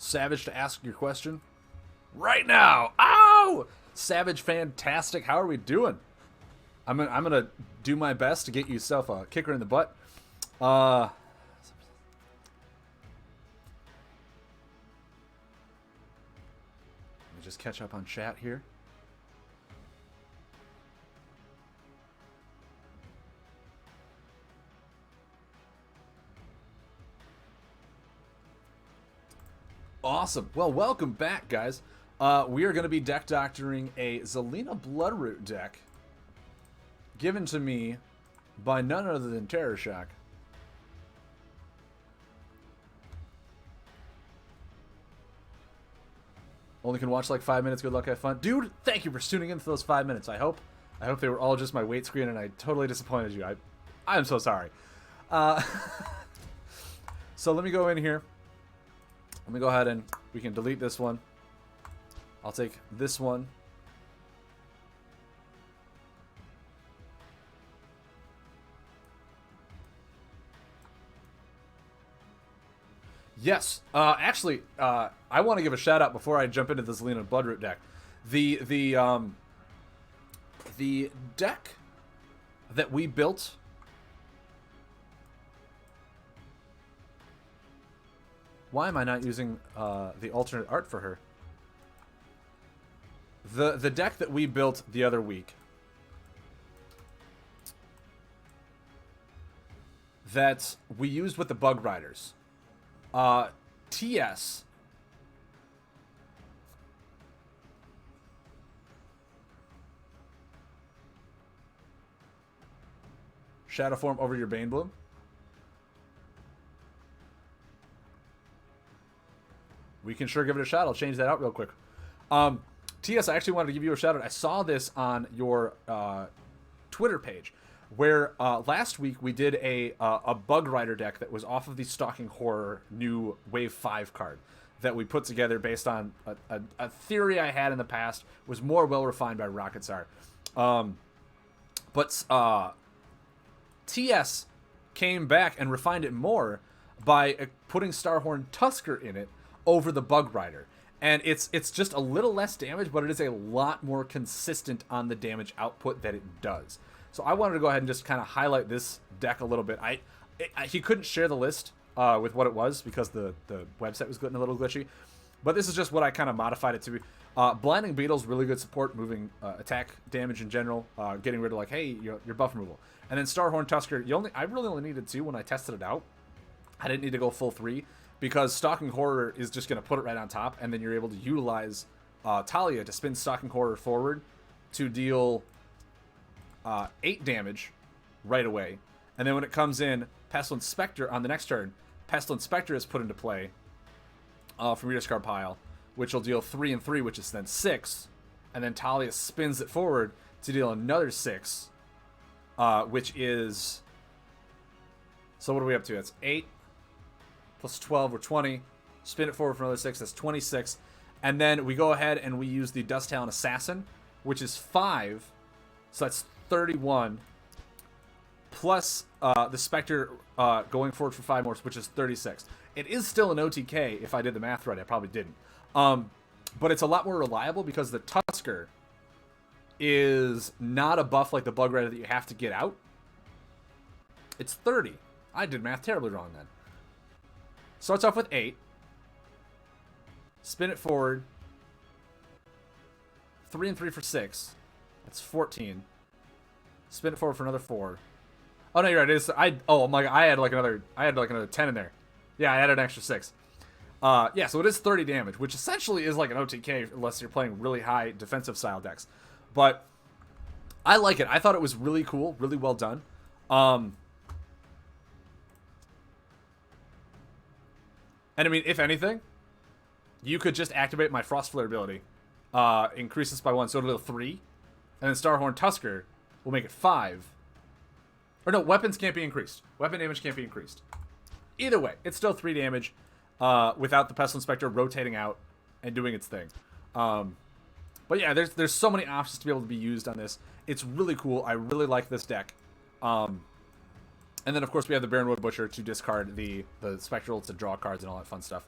Savage to ask your question right now. Ow! Savage, fantastic. How are we doing? I'm gonna do my best to get yourself a kicker in the butt. Let me just catch up on chat here. Awesome. Well, welcome back, guys. We are going to be deck doctoring a Zelena Bloodroot deck given to me by none other than Terror Shock. Only can watch like 5 minutes. Good luck, have fun. Dude, thank you for tuning in for those 5 minutes. I hope they were all just my wait screen and I totally disappointed you. I'm so sorry. So let me go in here. Let me go ahead and we can delete this one. I'll take this one. Yes. Actually, I want to give a shout out before I jump into the Zelena Bloodroot deck. The deck that we built. Why am I not using the alternate art for her? The deck that we built the other week. That we used with the Bug Riders. TS. Shadow form over your Bane Bloom. We can sure give it a shot. I'll change that out real quick. TS, I actually wanted to give you a shout out. I saw this on your Twitter page, where last week we did a Bug Rider deck that was off of the Stalking Horror new Wave 5 card that we put together based on a theory I had in the past. Was more well refined by Rocket Czar. But TS came back and refined it more by putting Starhorn Tusker in it over the Bug Rider. And it's just a little less damage, but it is a lot more consistent on the damage output that it does. So I wanted to go ahead and just kind of highlight this deck a little bit. He couldn't share the list with what it was because the website was getting a little glitchy. But this is just what I kind of modified it to be. Blinding Beetle's really good support, moving attack damage in general, getting rid of like, hey, your buff removal. And then Starhorn Tusker, I really only needed 2 when I tested it out. I didn't need to go full 3. Because Stalking Horror is just going to put it right on top, and then you're able to utilize Talia to spin Stalking Horror forward to deal 8 damage right away. And then when it comes in, Pestilent Spectre on the next turn, Pestilent Spectre is put into play from your discard pile, which will deal 3 and 3, which is then 6. And then Talia spins it forward to deal another 6, which is... So what are we up to? That's 8. Plus 12 or 20. Spin it forward for another 6. That's 26. And then we go ahead and we use the Dust Talon Assassin, which is 5. So that's 31. Plus the Spectre going forward for 5 more, which is 36. It is still an OTK if I did the math right. I probably didn't. But it's a lot more reliable because the Tusker is not a buff like the Bug Rider that you have to get out. It's 30. I did math terribly wrong then. Starts off with 8. Spin it forward. 3 and 3 for 6. That's 14. Spin it forward for another 4. Oh no, you're right. It is. Oh my god, I had like another 10 in there. Yeah, I added an extra 6. Yeah, so it is 30 damage, which essentially is like an OTK unless you're playing really high defensive style decks. But I like it. I thought it was really cool, really well done. And I mean, if anything, you could just activate my Frost Flare ability. Increase this by 1, so it'll do 3. And then Starhorn Tusker will make it 5. Or no, weapons can't be increased. Weapon damage can't be increased. Either way, it's still 3 damage without the Pestilent Spectre rotating out and doing its thing. But yeah, there's so many options to be able to be used on this. It's really cool. I really like this deck. And then, of course, we have the Baronwood Butcher to discard the Spectral to draw cards and all that fun stuff.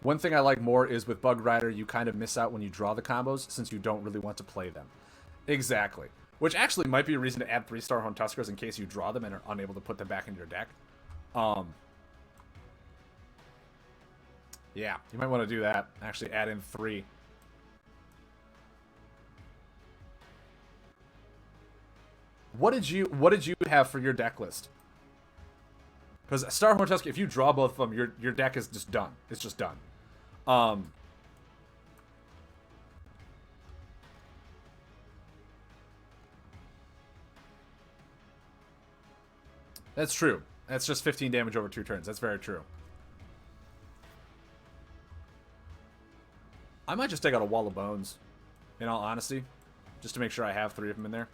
One thing I like more is with Bug Rider, you kind of miss out when you draw the combos since you don't really want to play them. Exactly. Which actually might be a reason to add 3 Starhorn Tuskers in case you draw them and are unable to put them back in your deck. Yeah, you might want to do that. Actually add in 3. What did you have for your deck list? Because Starhorn Tusker, if you draw both of them, your deck is just done. It's just done. That's true. That's just 15 damage over 2 turns. That's very true. I might just take out a Wall of Bones, in all honesty, just to make sure I have 3 of them in there.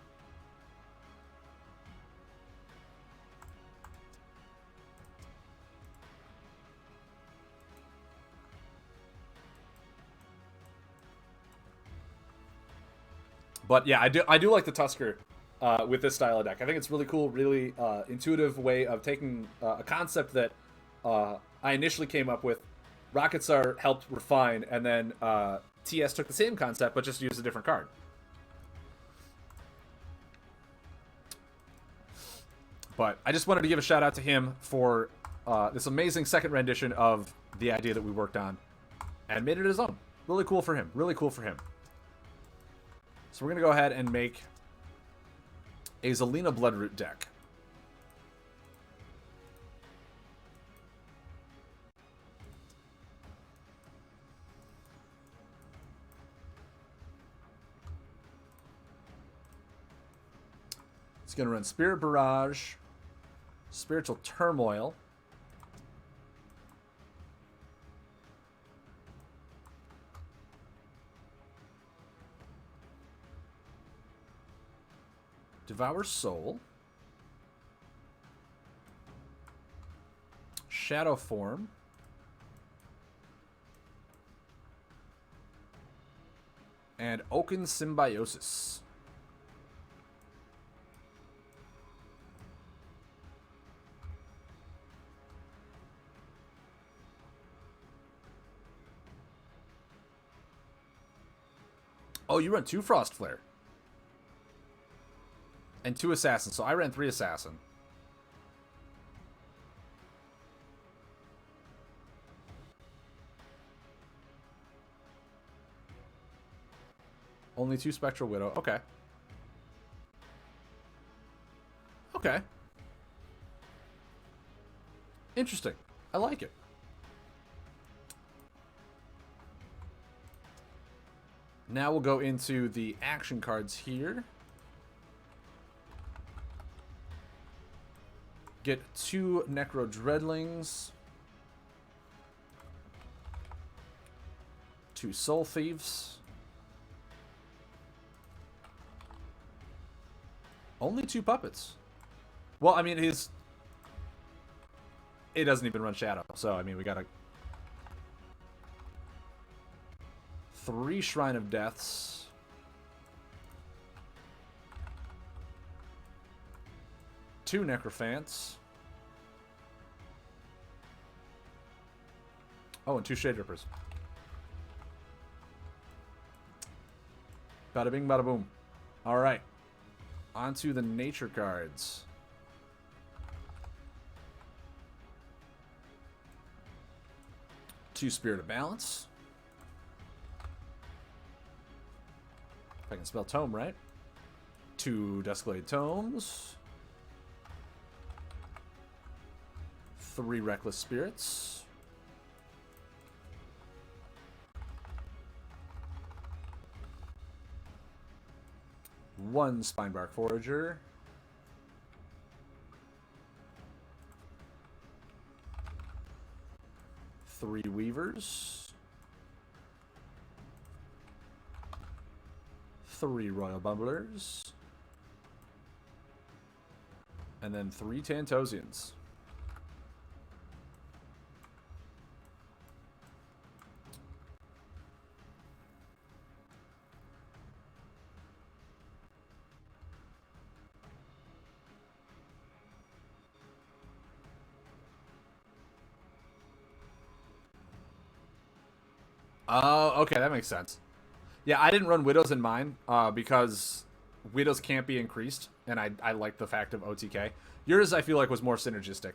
But yeah, I do like the Tusker with this style of deck. I think it's really cool, really intuitive way of taking a concept that I initially came up with. Rocketstar helped refine, and then TS took the same concept but just used a different card. But I just wanted to give a shout out to him for this amazing second rendition of the idea that we worked on and made it his own. Really cool for him. Really cool for him. So we're going to go ahead and make a Zelena Bloodroot deck. It's going to run Spirit Barrage, Spiritual Turmoil, Devour Soul, Shadow Form, and Oaken Symbiosis. Oh, you run 2 Frost Flare. And 2 Assassin, so I ran 3 Assassin. Only 2 Spectral Widow. Okay. Okay. Interesting. I like it. Now we'll go into the action cards here. Get 2 Necro Dreadlings. 2 Soul Thieves. Only 2 Puppets. Well, I mean, it doesn't even run Shadow, so, I mean, we gotta... 3 Shrine of Deaths. 2 Necrophants. Oh, and 2 Shade Rippers. Bada bing, bada boom. Alright. On to the nature cards. Two Spirit of Balance. If I can spell Tome right. 2 Duskblade Tomes. 3 Reckless Spirits. 1 Spinebark Forager. 3 Weavers. 3 Royal Bumblers. And then 3 Tantosians. Oh, okay, that makes sense. Yeah, I didn't run Widows in mine because Widows can't be increased, and I like the fact of OTK. Yours, I feel like, was more synergistic.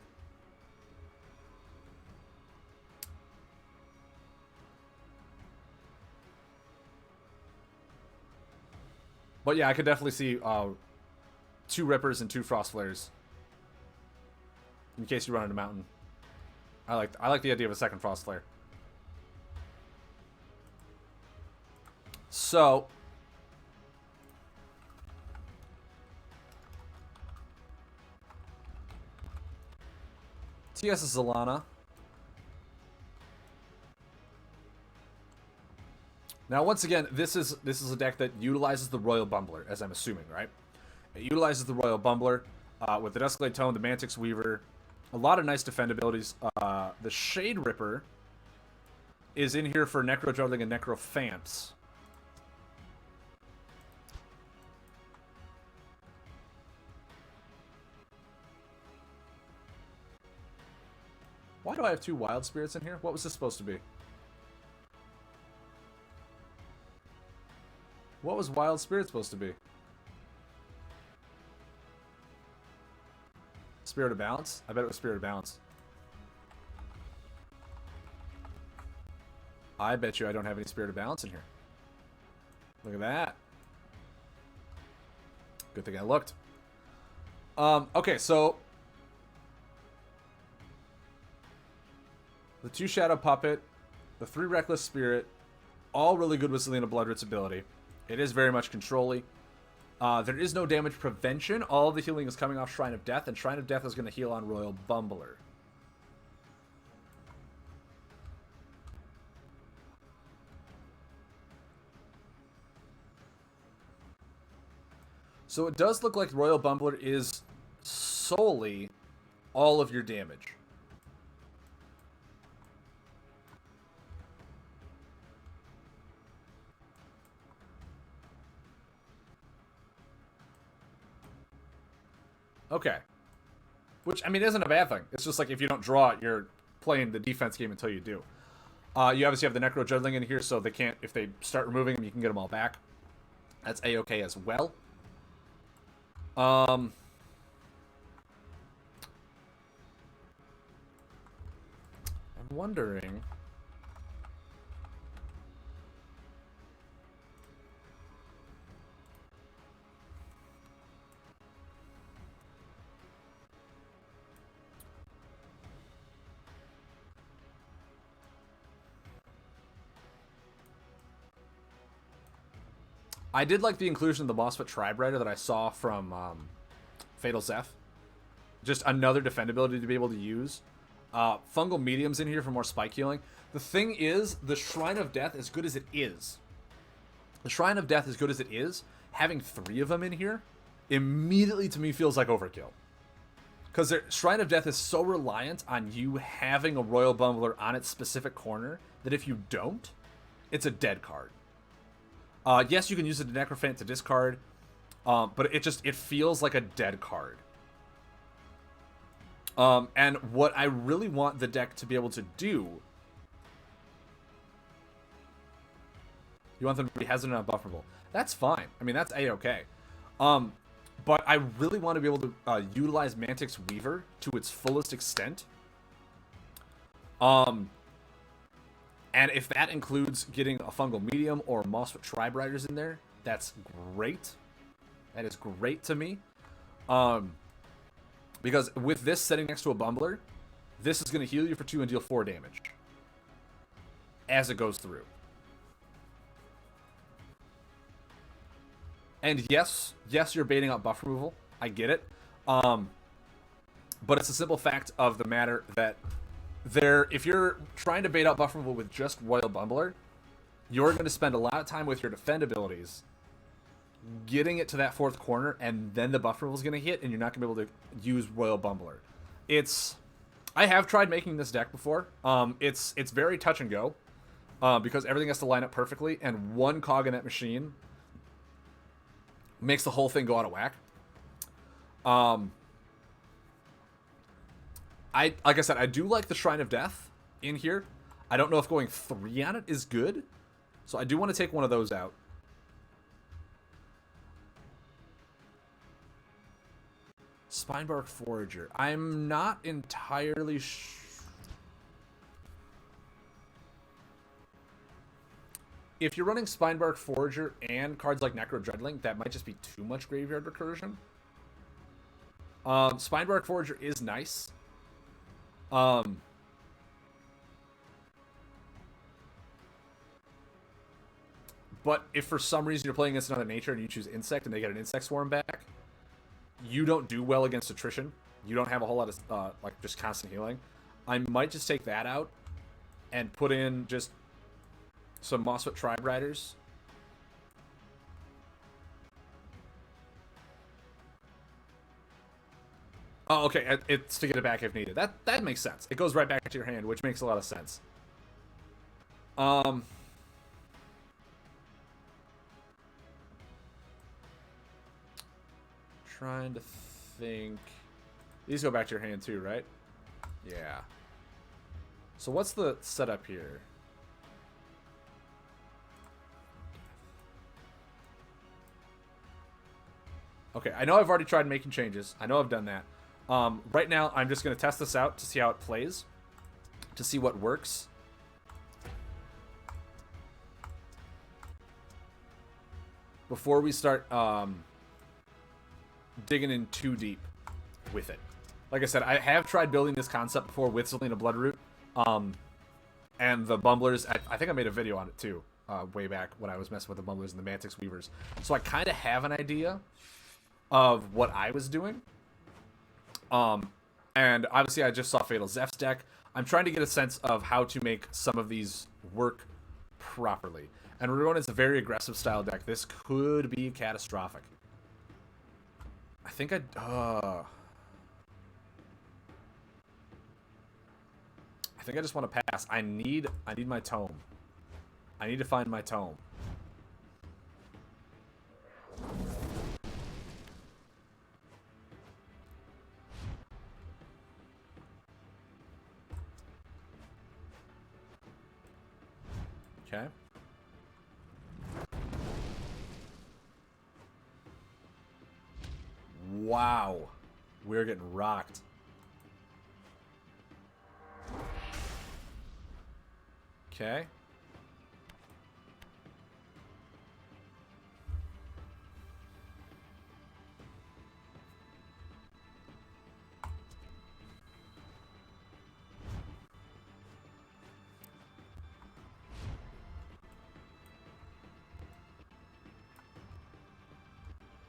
But yeah, I could definitely see 2 Rippers and 2 Frost Flares in case you run into Mountain. I like the idea of a second Frost Flare. So TS is Zelena. Now, once again, this is a deck that utilizes the Royal Bumbler, as I'm assuming, right? It utilizes the Royal Bumbler with the Duskblade Tome, the Mantix Weaver, a lot of nice defend abilities. The Shade Ripper is in here for Necro Juggling and Necro Famps. Why do I have 2 Wild Spirits in here? What was this supposed to be? What was Wild Spirit supposed to be? Spirit of Balance? I bet it was Spirit of Balance. I bet you I don't have any Spirit of Balance in here. Look at that. Good thing I looked. Okay, so the 2 Shadow Puppet, the 3 Reckless Spirit, all really good with Zelena Bloodroot's ability. It is very much control-y. There is no damage prevention. All the healing is coming off Shrine of Death, and Shrine of Death is going to heal on Royal Bumbler. So it does look like Royal Bumbler is solely all of your damage. Okay. Which, I mean, isn't a bad thing. It's just like if you don't draw it, you're playing the defense game until you do. You obviously have the Necro Juggling in here, so they can't, if they start removing them, you can get them all back. That's A-okay as well. I'm wondering... I did like the inclusion of the Mossfoot Tribe Rider that I saw from Fatal Zeph. Just another defend ability to be able to use. Fungal Medium's in here for more spike healing. The thing is, the Shrine of Death, as good as it is, having 3 of them in here immediately to me feels like overkill. Because Shrine of Death is so reliant on you having a Royal Bumbler on its specific corner that if you don't, it's a dead card. Yes, you can use it to Necrophant to discard, but it feels like a dead card. And what I really want the deck to be able to do... You want them to be hesitant and unbufferable. That's fine. I mean, that's A-okay. But I really want to be able to utilize Mantix Weaver to its fullest extent. And if that includes getting a Fungal Medium or Mossfoot Tribe Riders in there, that's great. That is great to me. Because with this sitting next to a Bumbler, this is going to heal you for 2 and deal 4 damage as it goes through. And yes, you're baiting out buff removal. I get it. But it's a simple fact of the matter that if you're trying to bait out buff removal with just Royal Bumbler, you're going to spend a lot of time with your defend abilities getting it to that 4th corner, and then the buff removal is going to hit, and you're not going to be able to use Royal Bumbler. I have tried making this deck before. It's very touch and go because everything has to line up perfectly, and one cog in that machine makes the whole thing go out of whack. Like I said, I do like the Shrine of Death in here. I don't know if going 3 on it is good. So I do want to take one of those out. Spinebark Forager. I'm not entirely If you're running Spinebark Forager and cards like Necro Dreadling, that might just be too much graveyard recursion. Spinebark Forager is nice. But if for some reason you're playing against another nature and you choose Insect and they get an Insect Swarm back, you don't do well against attrition. You don't have a whole lot of, like, just constant healing. I might just take that out and put in just some Mossfoot Tribe Riders. Oh, okay. It's to get it back if needed. That makes sense. It goes right back into your hand, which makes a lot of sense. Trying to think. These go back to your hand too, right? Yeah. So what's the setup here? Okay, I know I've already tried making changes. I know I've done that. Right now, I'm just going to test this out to see how it plays. To see what works. Before we start digging in too deep with it. Like I said, I have tried building this concept before with Zelena Bloodroot. And the Bumblers, I think I made a video on it too. Way back when I was messing with the Bumblers and the Mantix Weavers. So I kind of have an idea of what I was doing. And obviously I just saw Fatal Zeph's deck. I'm trying to get a sense of how to make some of these work properly. And we're going into a very aggressive style deck. This could be catastrophic. I think I just want to pass. I need my tome. I need to find my tome. Okay. Wow. We're getting rocked. Okay.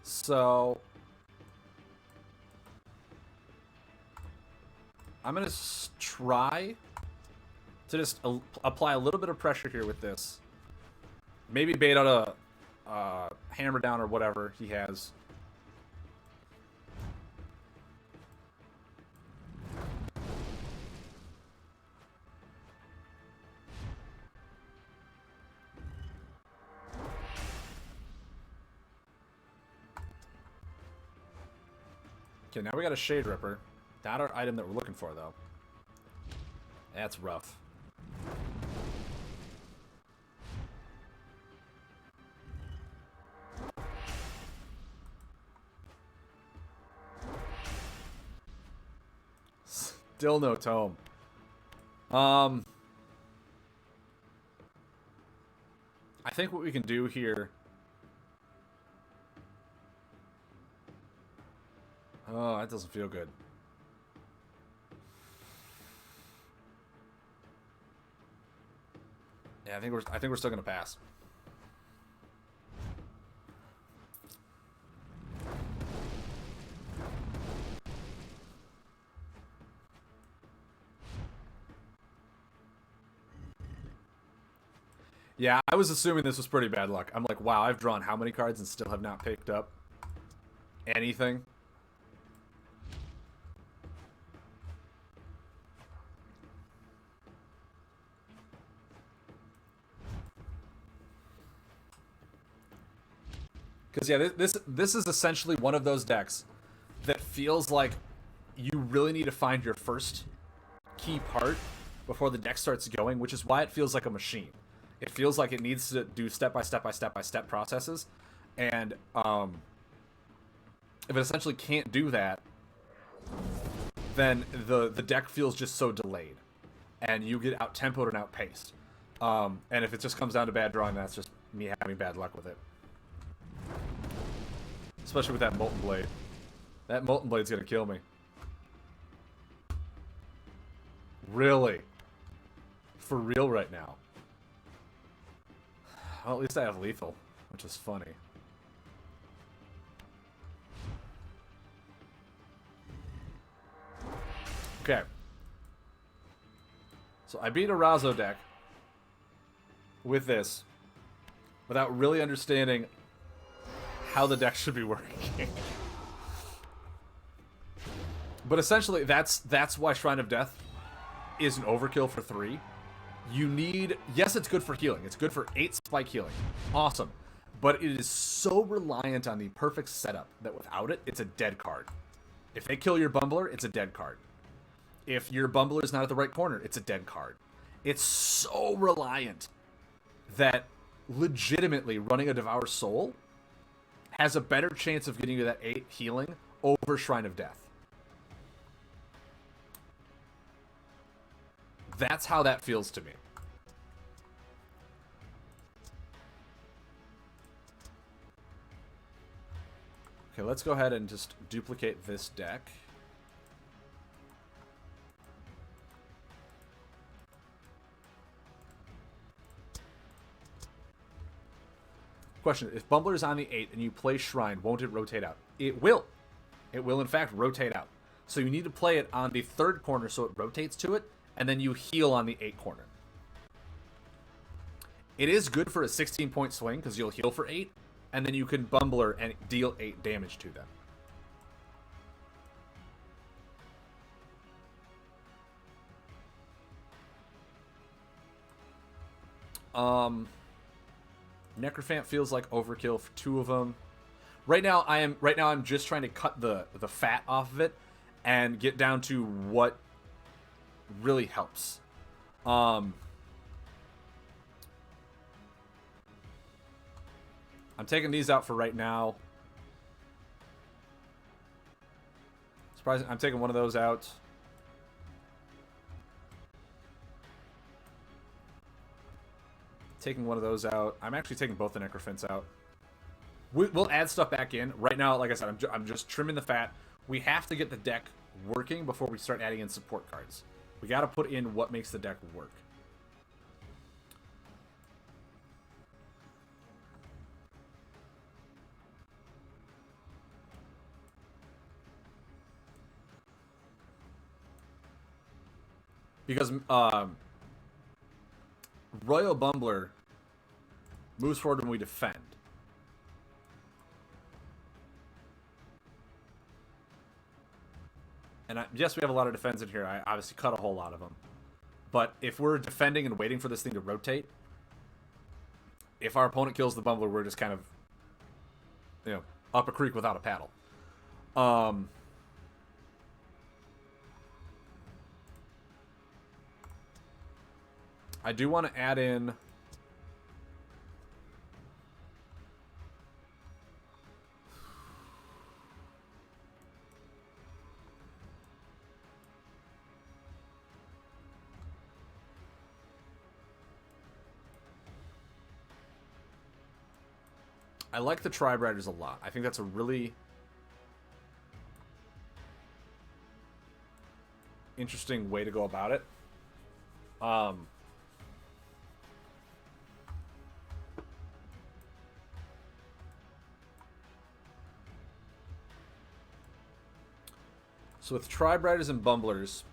So I'm going to try to just apply a little bit of pressure here with this. Maybe bait out a hammer down or whatever he has. Okay, now we got a Shade Ripper. Not our item that we're looking for, though. That's rough. Still no tome. I think what we can do here... Oh, that doesn't feel good. Yeah, I think we're still gonna pass. Yeah, I was assuming this was pretty bad luck. I'm like, wow, I've drawn how many cards and still have not picked up anything? Because, yeah, this is essentially one of those decks that feels like you really need to find your first key part before the deck starts going, which is why it feels like a machine. It feels like it needs to do step by step by step by step processes, and if it essentially can't do that, then the deck feels just so delayed, and you get out tempoed and outpaced. And if it just comes down to bad drawing, that's just me having bad luck with it. Especially with that Molten Blade. That Molten Blade's gonna kill me. Really? For real right now? Well, at least I have lethal, which is funny. Okay. So I beat a Razo deck with this without really understanding how the deck should be working. But essentially, that's why Shrine of Death is an overkill for 3. You need... Yes, it's good for healing. It's good for 8 spike healing. Awesome. But it is so reliant on the perfect setup that without it, it's a dead card. If they kill your Bumbler, it's a dead card. If your Bumbler is not at the right corner, it's a dead card. It's so reliant that legitimately running a Devour Soul has a better chance of getting you that 8 healing over Shrine of Death. That's how that feels to me. Okay, let's go ahead and just duplicate this deck. Question, if Bumbler is on the 8 and you play Shrine, won't it rotate out? It will. It will, in fact, rotate out. So you need to play it on the 3rd corner so it rotates to it, and then you heal on the 8 corner. It is good for a 16-point swing, because you'll heal for 8, and then you can Bumbler and deal 8 damage to them. Necrophant feels like overkill for 2 of them. Right now I'm just trying to cut the fat off of it and get down to what really helps. I'm taking these out for right now. Surprising, I'm taking one of those out. Taking one of those out. I'm actually taking both the Necrophants out. We'll add stuff back in. Right now, like I said, I'm just trimming the fat. We have to get the deck working before we start adding in support cards. We got to put in what makes the deck work. Because Royal Bumbler moves forward when we defend. And yes, we have a lot of defense in here. I obviously cut a whole lot of them. But if we're defending and waiting for this thing to rotate, if our opponent kills the Bumbler, we're just kind of, you know, up a creek without a paddle. I do want to add in... I like the Tribe Riders a lot. I think that's a really interesting way to go about it. So with Tribe Riders and Bumblers,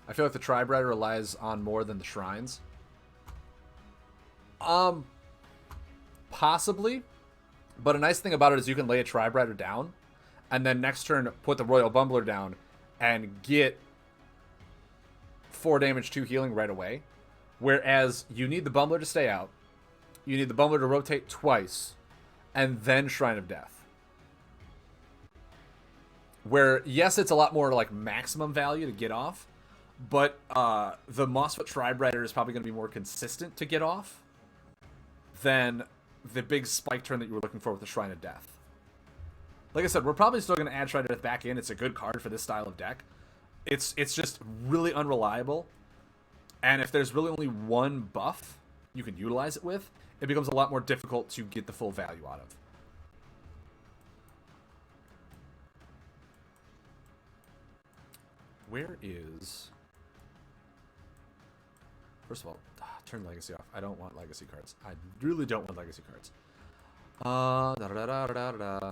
I feel like the Tribrider relies on more than the Shrines. Possibly. But a nice thing about it is you can lay a Tribrider down, and then next turn put the Royal Bumbler down and get 4 damage, 2 healing right away. Whereas you need the Bumbler to stay out. You need the Bumbler to rotate twice, and then Shrine of Death. Where, yes, it's a lot more like maximum value to get off, but the Mossfoot Tribrider is probably going to be more consistent to get off than the big spike turn that you were looking for with the Shrine of Death. Like I said, we're probably still going to add Shrine of Death back in. It's a good card for this style of deck. It's just really unreliable. And if there's really only one buff you can utilize it with, it becomes a lot more difficult to get the full value out of. Where is... First of all, turn Legacy off. I don't want Legacy cards. I really don't want Legacy cards. Da-da-da-da-da-da-da.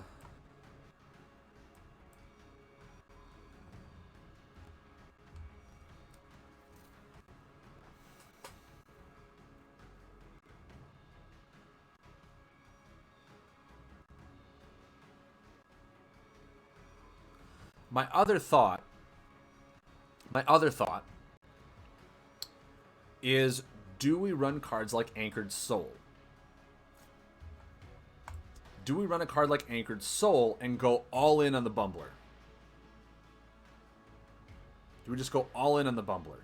My other thought is, do we run cards like Anchored Soul? Do we run a card like Anchored Soul and go all in on the Bumbler? Do we just go all in on the Bumbler?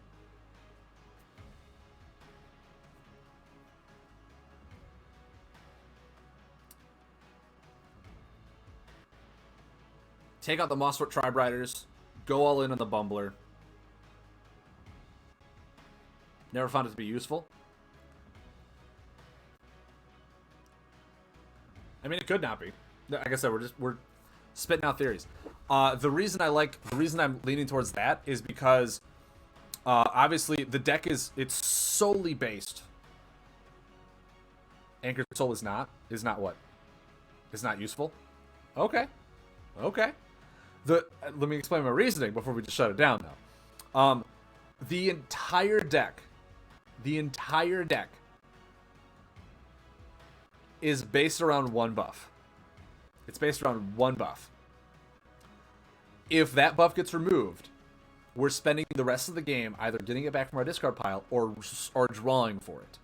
Take out the Mossfoot Tribriders, go all in on the Bumbler. Never found it to be useful. I mean, it could not be. Like I said, we're spitting out theories. The reason I'm leaning towards that is because obviously the deck it's solely based. Anchored Soul is not what? Is not useful? Okay. Let me explain my reasoning before we just shut it down now. The entire deck is based around one buff. It's based around one buff. If that buff gets removed, we're spending the rest of the game either getting it back from our discard pile or drawing for it.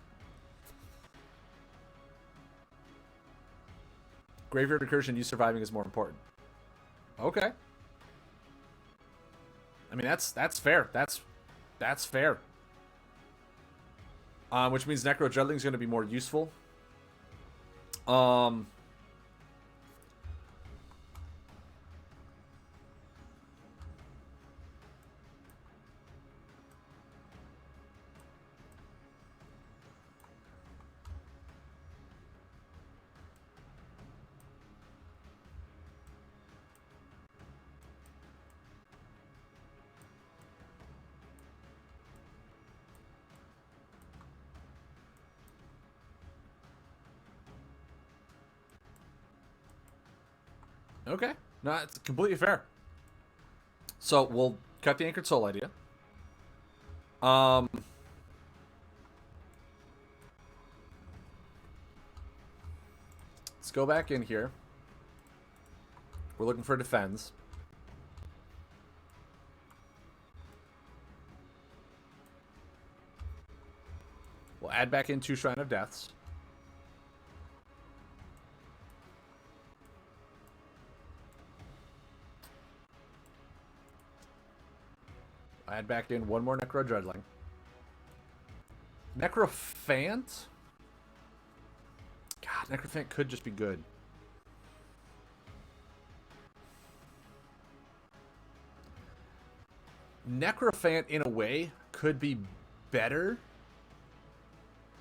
Graveyard Recursion, you surviving is more important. Okay. I mean, that's fair. That's fair. Which means Necro Dreadling is going to be more useful. Okay. No, it's completely fair. So we'll cut the Anchored Soul idea. Let's go back in here. We're looking for defense. We'll add back in 2 Shrine of Deaths. Add back in 1 more Necro Dreadling. Necrophant? God, Necrophant could just be good. Necrophant, in a way, could be better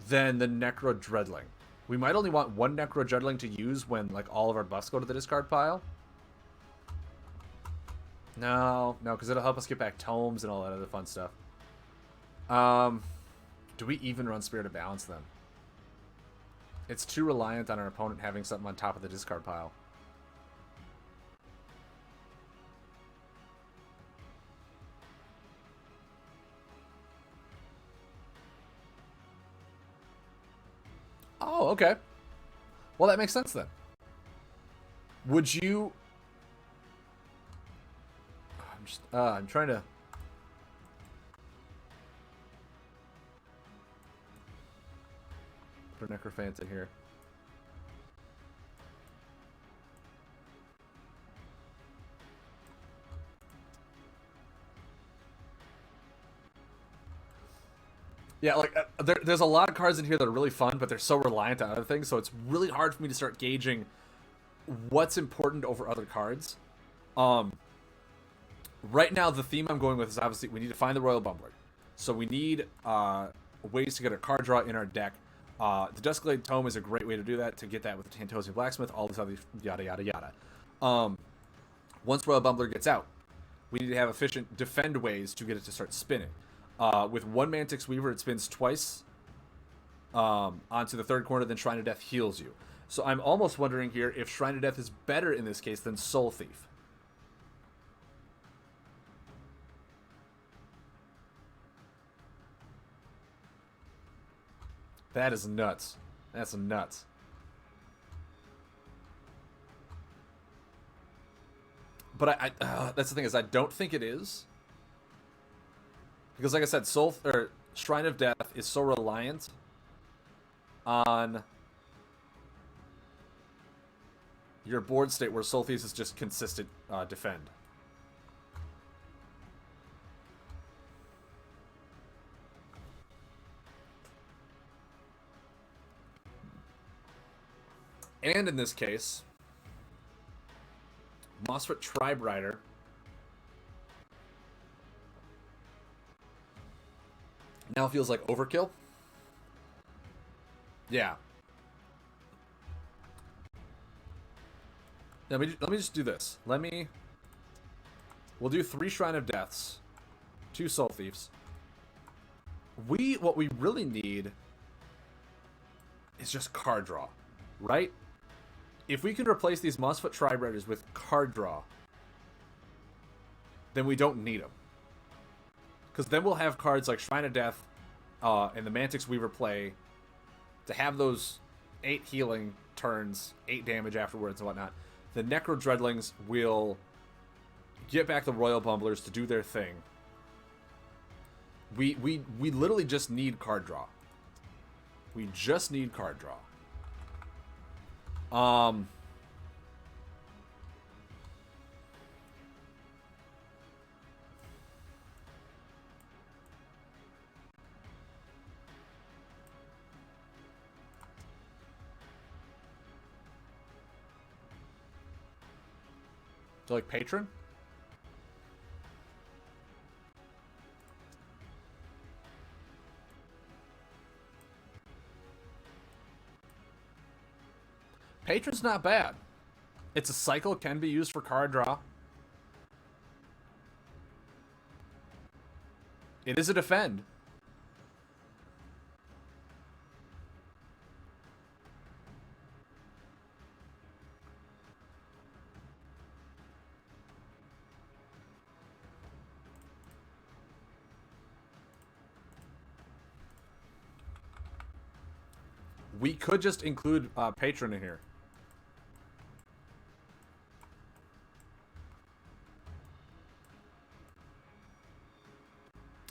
than the Necro Dreadling. We might only want 1 Necro Dreadling to use when, like, all of our buffs go to the discard pile. No, because it'll help us get back tomes and all that other fun stuff. Do we even run Spirit of Balance then? It's too reliant on our opponent having something on top of the discard pile. Oh, okay. Well, that makes sense then. Would you... I'm trying to... Put a Necrophant in here. Yeah, like, there's a lot of cards in here that are really fun, but they're so reliant on other things, so it's really hard for me to start gauging what's important over other cards. Right now, the theme I'm going with is obviously we need to find the Royal Bumbler. So we need ways to get a card draw in our deck. The Duskblade Tome is a great way to do that, to get that with the Tantosian Blacksmith, all this other yada, yada, yada. Once Royal Bumbler gets out, we need to have efficient defend ways to get it to start spinning. With one Mantix Weaver, it spins twice onto the third corner, then Shrine of Death heals you. So I'm almost wondering here if Shrine of Death is better in this case than Soul Thief. That is nuts. That's nuts. But that's the thing, is I don't think it is. Because like I said, Shrine of Death is so reliant on your board state, where Soul Thief is just consistent defend. And in this case, Mossfoot Tribe Rider now feels like overkill. Yeah. Let me just do this. We'll do 3 Shrine of Deaths, 2 Soul Thieves. What we really need is just card draw, right? If we can replace these Mossfoot Tribe Riders with card draw, then we don't need them. Because then we'll have cards like Shrine of Death and the Mantix Weaver play to have those 8 healing turns, 8 damage afterwards and whatnot. The Necro Dreadlings will get back the Royal Bumblers to do their thing. We literally just need card draw. We just need card draw. So like Patron? Patron's not bad. It's a cycle, can be used for card draw. It is a defend. We could just include Patron in here.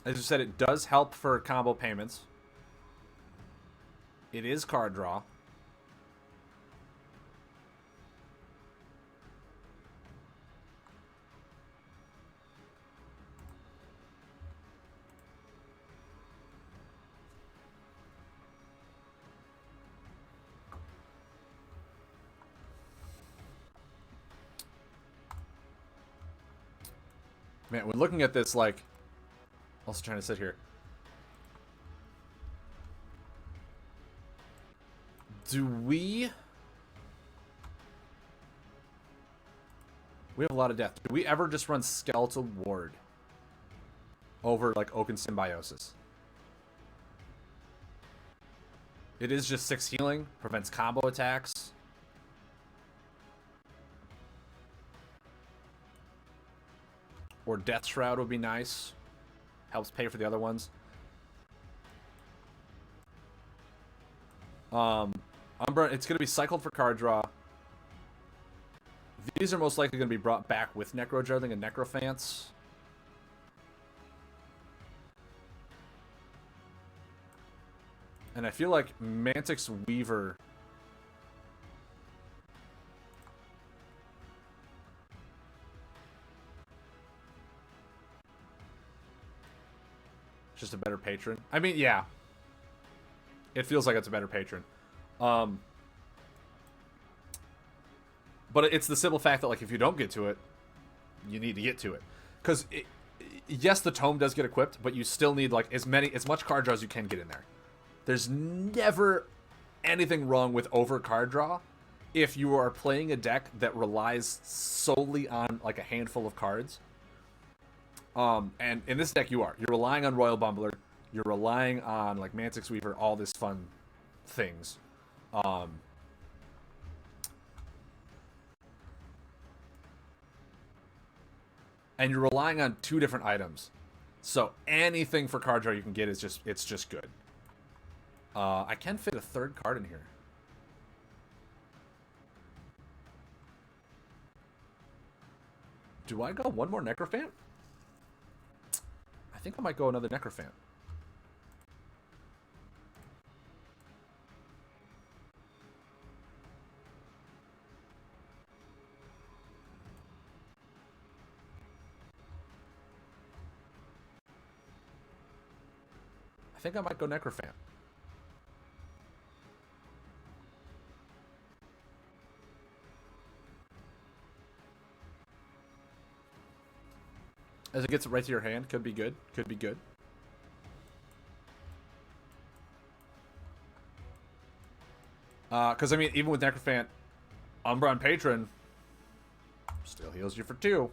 As you said, it does help for combo payments. It is card draw. Man, when looking at this, like, also trying to sit here. We have a lot of death. Do we ever just run Skeletal Ward over, like, Oaken Symbiosis? It is just 6 healing, prevents combo attacks. Or Death Shroud would be nice. Helps pay for the other ones. Umbra, it's going to be cycled for card draw. These are most likely going to be brought back with Necro Jarling and Necrophants. And I feel like Mantix Weaver... just a better patron. I mean, yeah. It feels like it's a better patron. But it's the simple fact that, like, if you don't get to it, you need to get to it. Because, yes, the tome does get equipped, but you still need, like, as much card draw as you can get in there. There's never anything wrong with over card draw if you are playing a deck that relies solely on, like, a handful of cards. And in this deck you're relying on Royal Bumbler, you're relying on like Mantix Weaver, all this fun things. And you're relying on 2 different items. So anything for card draw you can get is just good. I can fit a 3rd card in here. Do I go one more Necrophant? I think I might go another Necrophant. I think I might go Necrophant. As it gets right to your hand, could be good. Could be good. Because, I mean, even with Necrophant, Umbra on Patron still heals you for 2.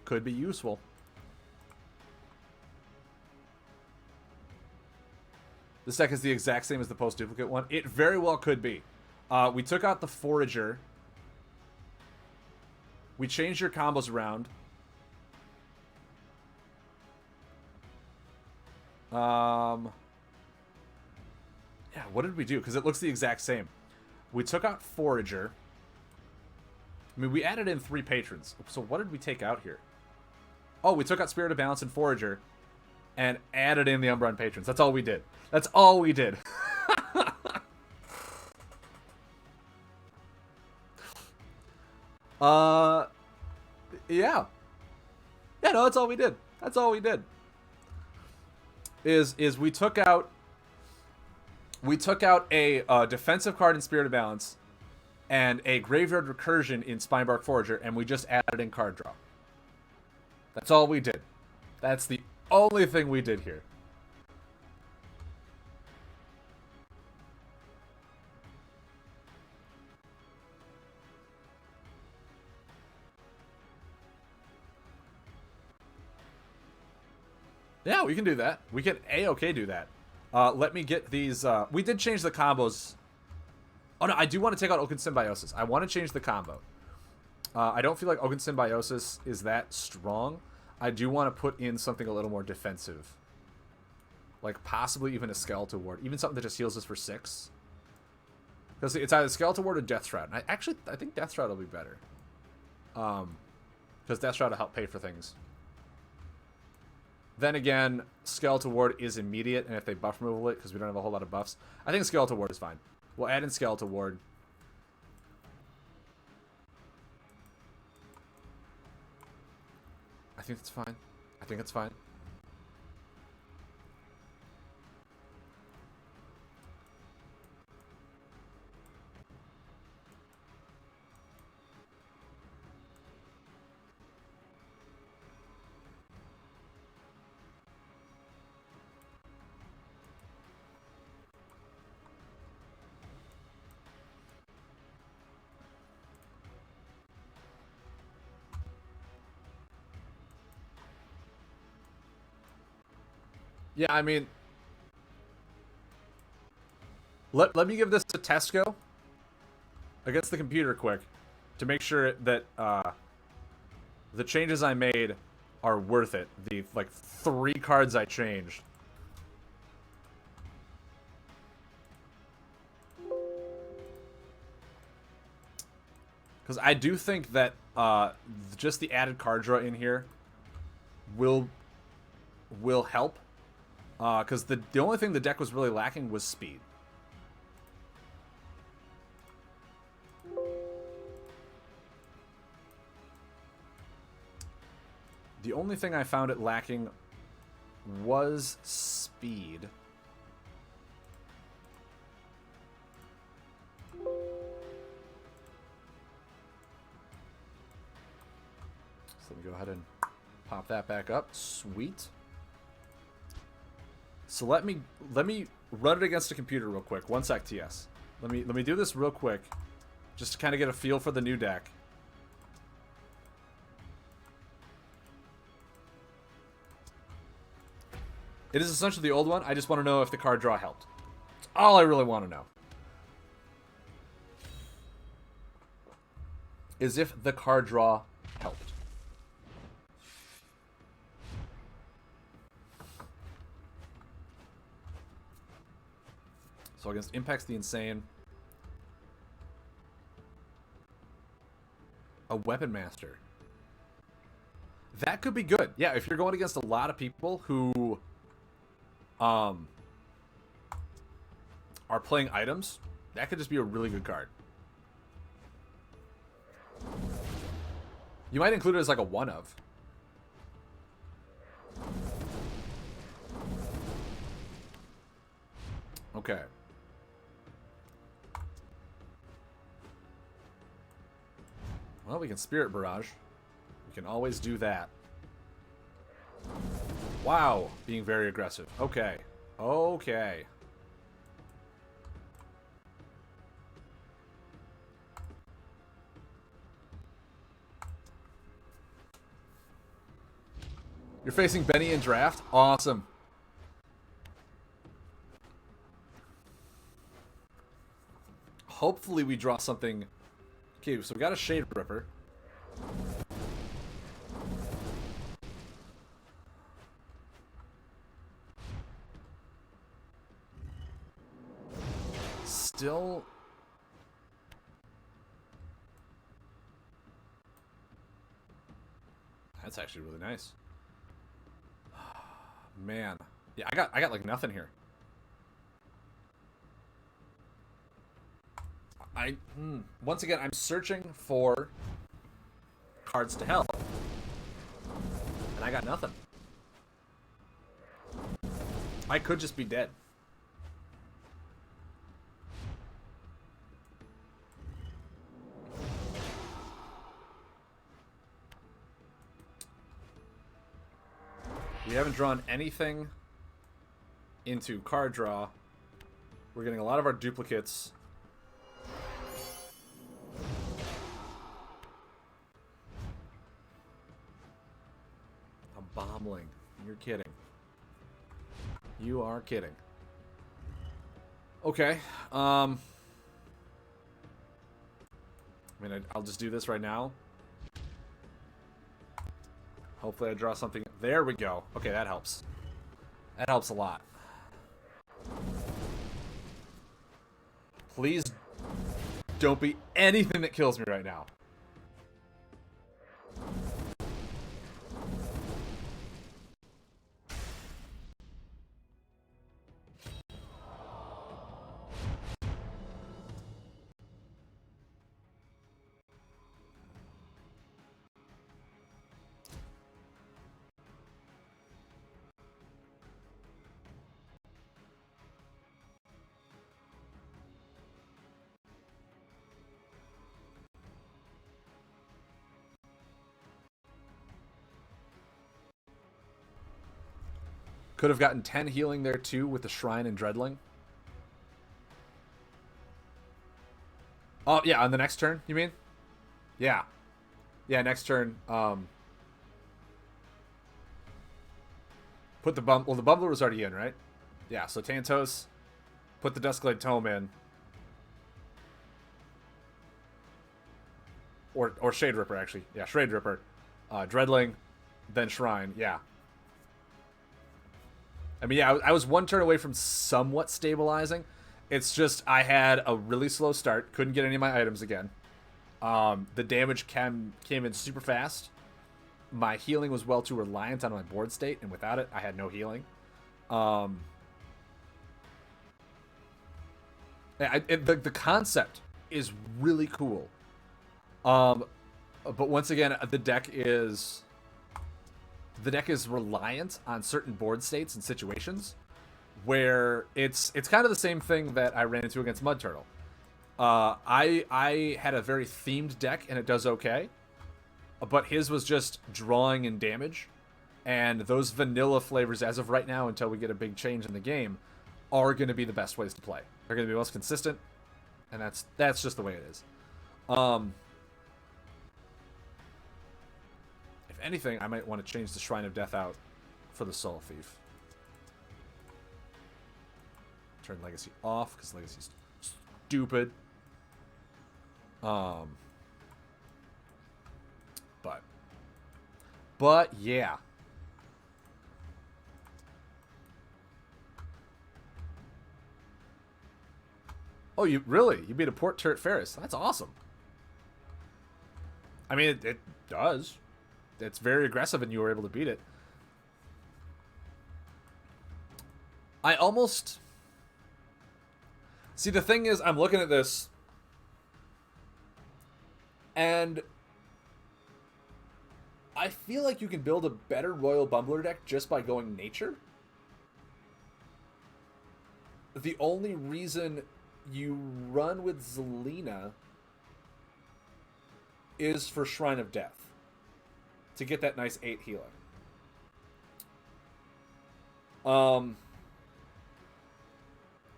Could be useful. This deck is the exact same as the post-duplicate one. It very well could be. We took out the Forager. We changed your combos around. Yeah, what did we do? Because it looks the exact same. We took out Forager. I mean, we added in 3 patrons. So what did we take out here? Oh, we took out Spirit of Balance and Forager and added in the Umbra and patrons. That's all we did. That's all we did. Yeah. Yeah, no, that's all we did. That's all we did. Is we took out a defensive card in Spirit of Balance and a Graveyard Recursion in Spinebark Forager, and we just added in card draw. That's all we did. That's the only thing we did here. Yeah, we can do that. We can A-okay do that. Let me get these... we did change the combos. Oh, no, I do want to take out Oaken Symbiosis. I want to change the combo. I don't feel like Oaken Symbiosis is that strong. I do want to put in something a little more defensive. Like, possibly even a Skeletal Ward. Even something that just heals us for 6. Because it's either Skeletal Ward or Death Shroud. And I think Death Shroud will be better. Because Death Shroud will help pay for things. Then again, Skeletal Ward is immediate, and if they buff removal it, because we don't have a whole lot of buffs, I think Skeletal Ward is fine. We'll add in Skeletal Ward. I think it's fine. I think it's fine. Yeah, I mean, let me give this a test go against the computer quick to make sure that the changes I made are worth it. The, like, 3 cards I changed. Because I do think that just the added card draw in here will help. Because the only thing the deck was really lacking was speed. The only thing I found it lacking was speed. So let me go ahead and pop that back up. Sweet. So let me run it against the computer real quick. One sec, TS. Let me do this real quick, just to kind of get a feel for the new deck. It is essentially the old one. I just want to know if the card draw helped. That's all I really want to know. Is if the card draw helped. So against Impacts the Insane. A Weapon Master. That could be good. Yeah, if you're going against a lot of people who are playing items, that could just be a really good card. You might include it as like a one of. Okay. Well, we can Spirit Barrage. We can always do that. Wow, being very aggressive. Okay. Okay. You're facing Benny in draft? Awesome. Hopefully we draw something. Okay, so we got a Shade Ripper. Still... That's actually really nice. Man. Yeah, I got like nothing here. Once again, I'm searching for cards to help. And I got nothing. I could just be dead. We haven't drawn anything into card draw. We're getting a lot of our duplicates. A bombling. You're kidding. You are kidding. Okay. I mean, I'll just do this right now. Hopefully I draw something. There we go. Okay, that helps. That helps a lot. Please don't be anything that kills me right now. Could have gotten 10 healing there too with the Shrine and Dreadling. Oh, yeah, on the next turn, you mean? Yeah. Yeah, next turn. Put the Well, the Bumbler was already in, right? Yeah, so Tantos. Put the Duskblade Tome in. Or Shade Ripper, actually. Yeah, Shade Ripper. Dreadling, then Shrine. Yeah. I mean, yeah, I was one turn away from somewhat stabilizing. It's just I had a really slow start. Couldn't get any of my items again. The damage came in super fast. My healing was well too reliant on my board state, and without it, I had no healing. The concept is really cool. But once again, the deck is reliant on certain board states and situations where it's kind of the same thing that I ran into against Mud Turtle. I had a very themed deck and it does okay, but his was just drawing and damage, and those vanilla flavors as of right now, until we get a big change in the game, are going to be the best ways to play. They're going to be most consistent, and that's just the way it is. If anything, I might want to change the Shrine of Death out for the Soul Thief. Turn Legacy off, because Legacy's stupid. But yeah. Oh, you beat a Port Turret Ferris. That's awesome. I mean, it does. It's very aggressive, and you were able to beat it. I almost... See, the thing is, I'm looking at this, and I feel like you can build a better Royal Bumbler deck just by going nature. The only reason you run with Zelena is for Shrine of Death, to get that nice 8 healing.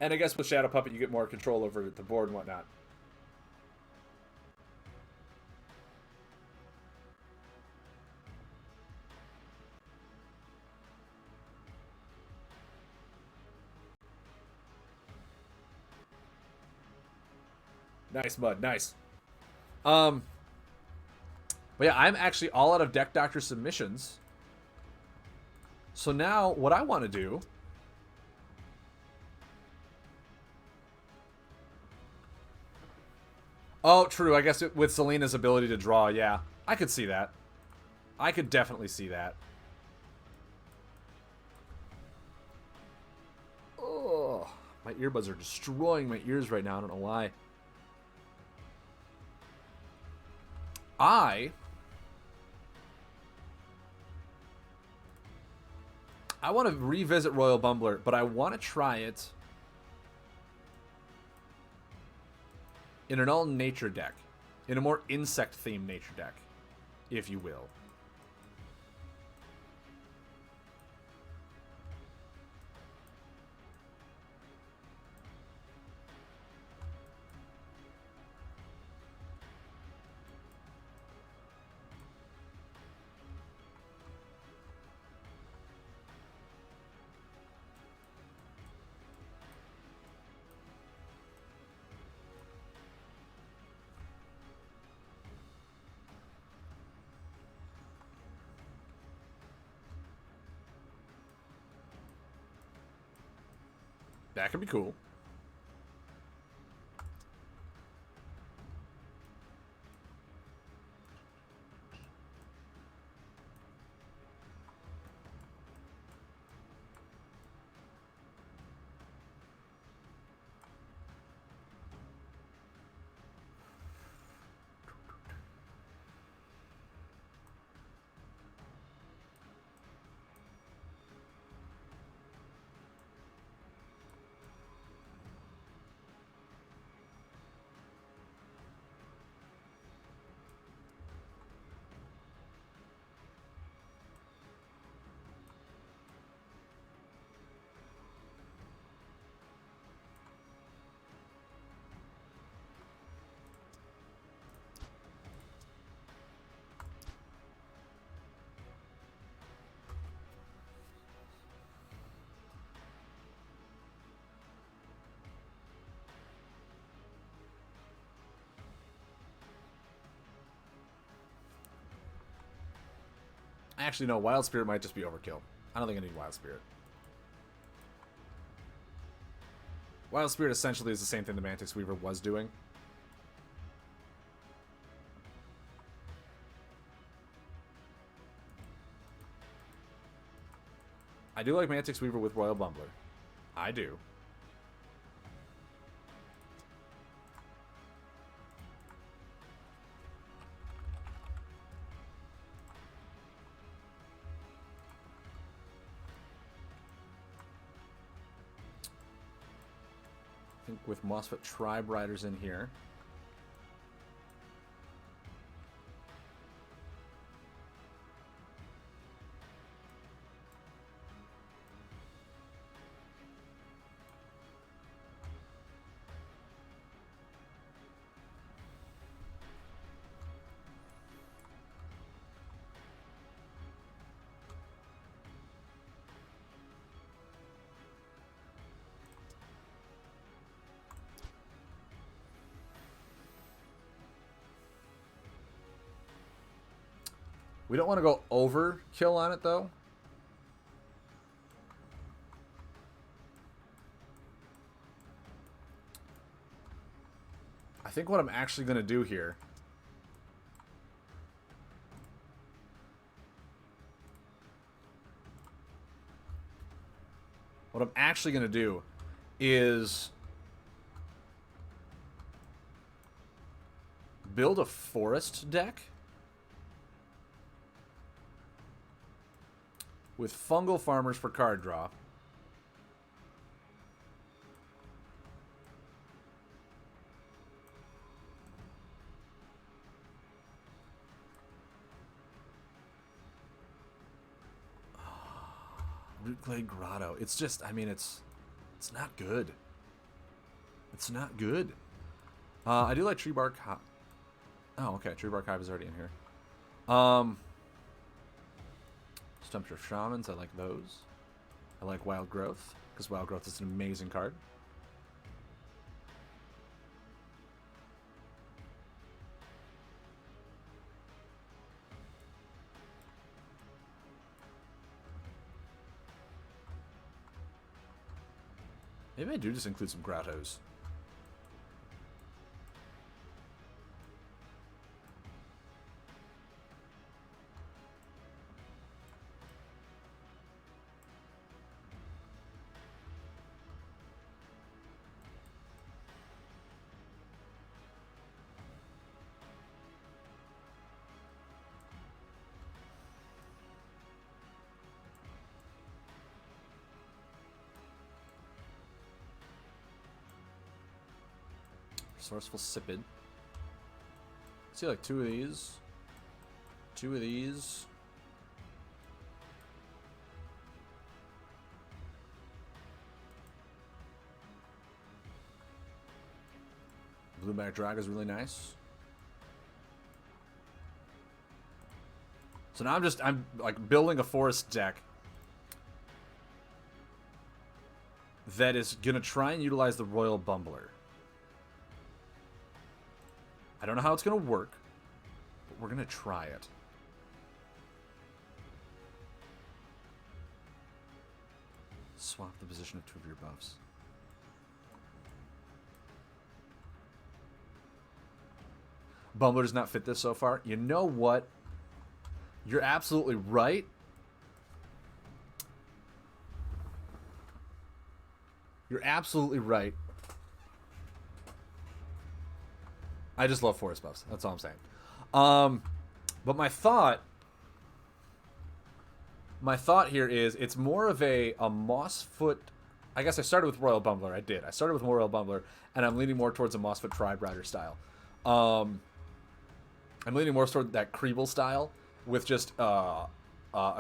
And I guess with Shadow Puppet, you get more control over the board and whatnot. Nice, Mud. Nice. But yeah, I'm actually all out of Deck Doctor submissions. So now, what I want to do... Oh, true. I guess with Zelena's ability to draw, yeah. I could see that. I could definitely see that. Oh, my earbuds are destroying my ears right now. I don't know why. I want to revisit Royal Bumbler, but I want to try it in an all-nature deck. In a more insect-themed nature deck, if you will. That could be cool. Actually, no, Wild Spirit might just be overkill. I don't think I need Wild Spirit. Wild Spirit essentially is the same thing the Mantis Weaver was doing. do like Mantix Weaver with Royal Bumbler. I do. I think with Mossfoot Tribe Riders in here. We don't want to go overkill on it, though. I think what I'm actually going to do here... What I'm actually going to do is... build a forest deck... with fungal farmers for card draw. Rootglade Grotto. It's just, I mean, it's not good. It's not good. I do like Tree Bark Hive. Oh, okay. Tree Bark Hive is already in here. Stumpture of Shamans, I like those. I like Wild Growth, because Wild Growth is an amazing card. Maybe I do just include some Grottos. Resourceful Sipid. See, like 2 of these. 2 of these. Blueback Drag is really nice. So now I'm like building a forest deck that is gonna try and utilize the Royal Bumbler. I don't know how it's going to work, but we're going to try it. Swap the position of 2 of your buffs. Bumbler does not fit this so far. You know what? You're absolutely right. You're absolutely right. I just love forest buffs. That's all I'm saying. But my thought here is it's more of a Mossfoot. I guess I started with Royal Bumbler. I did. I started with Royal Bumbler, and I'm leaning more towards a Mossfoot Tribe Rider style. I'm leaning more toward that Creeble style with just a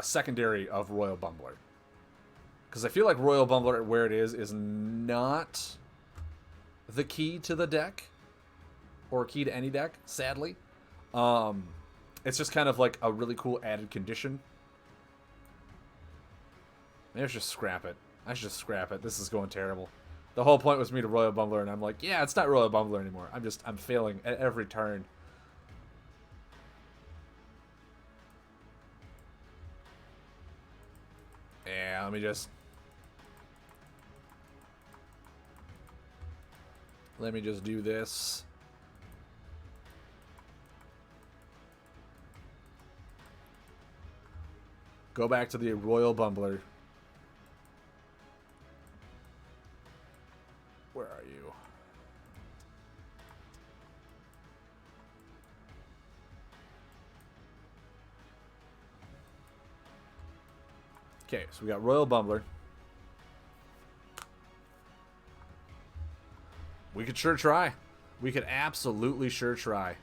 secondary of Royal Bumbler. Because I feel like Royal Bumbler, where it is not the key to the deck. Or key to any deck, sadly. It's just kind of like a really cool added condition. Maybe I should just scrap it. I should just scrap it. This is going terrible. The whole point was me to Royal Bumbler, and I'm like, yeah, it's not Royal Bumbler anymore. I'm failing at every turn. Yeah, let me just do this. Go back to the Royal Bumbler. Okay, so we got Royal Bumbler. We could sure try. We could absolutely sure try.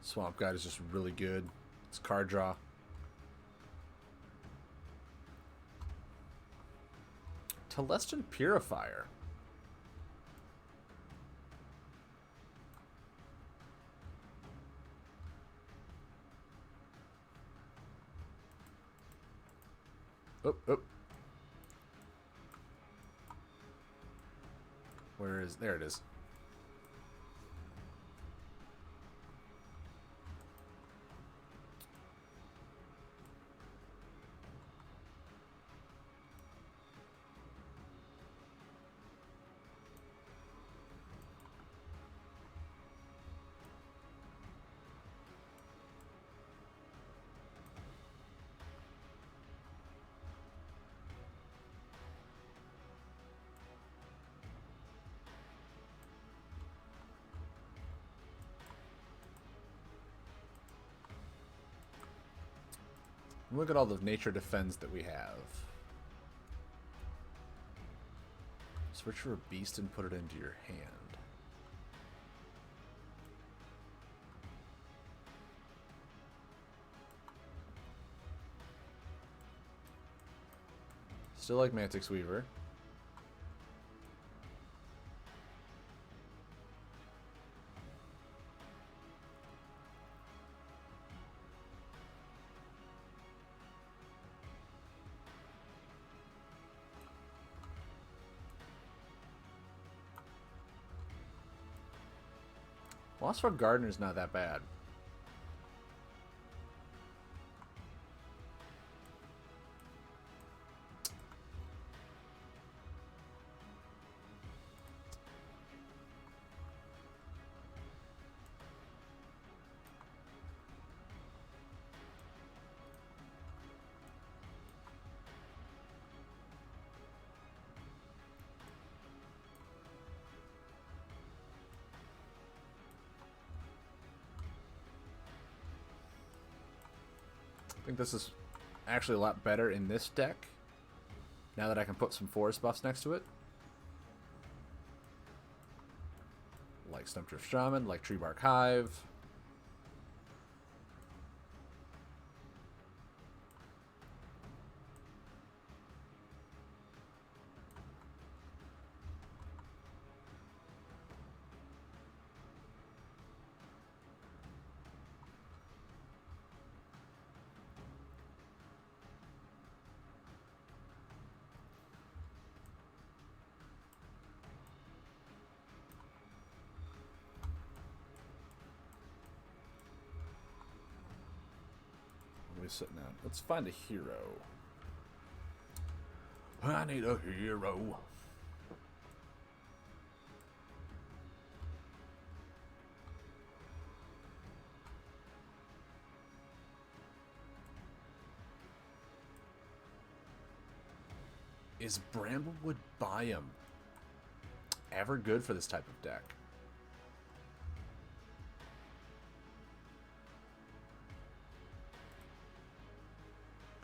Swamp Guide is just really good. It's card draw. Telestan Purifier. Oh, oh. Where is... There it is. Look at all the nature defense that we have. Search for a beast and put it into your hand. Still like Mantix Weaver. Philosopher Gardener's not that bad. I think this is actually a lot better in this deck, now that I can put some forest buffs next to it. Like Stumpdrift Shaman, like Treebark Hive. Sitting out. Let's find a hero. I need a hero. Is Bramblewood Biome ever good for this type of deck?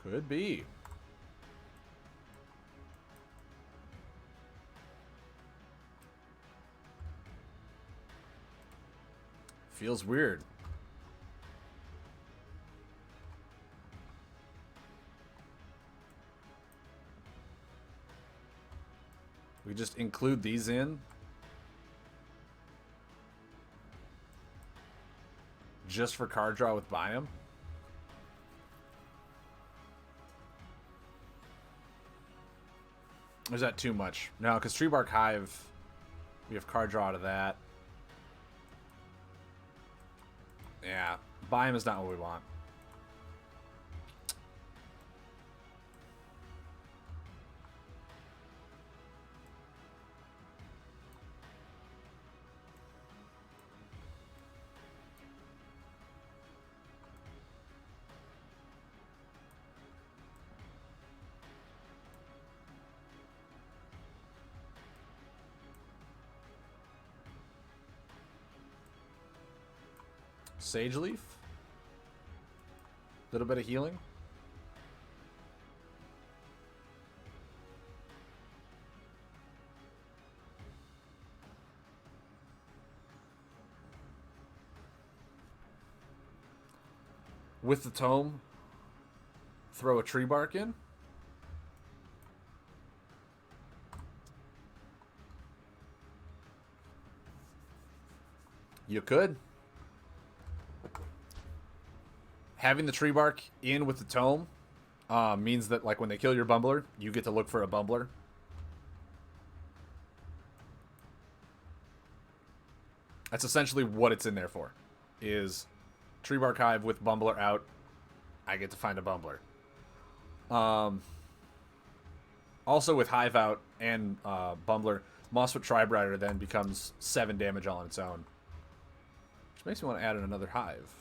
Could be. Feels weird. We just include these in. just for card draw with Biome? Or is that too much? No, because Tree Bark Hive, we have card draw out of that. Yeah, Biome is not what we want. Sage Leaf. Little bit of healing. With the tome, throw a Tree Bark in. You could. Having the Tree Bark in with the tome means that, like, when they kill your Bumbler, you get to look for a Bumbler. That's essentially what it's in there for. Is Tree Bark Hive with Bumbler out, I get to find a Bumbler. Also with Hive out and Bumbler, Mossfoot Tribrider then becomes 7 damage all on its own. Which makes me want to add in another Hive.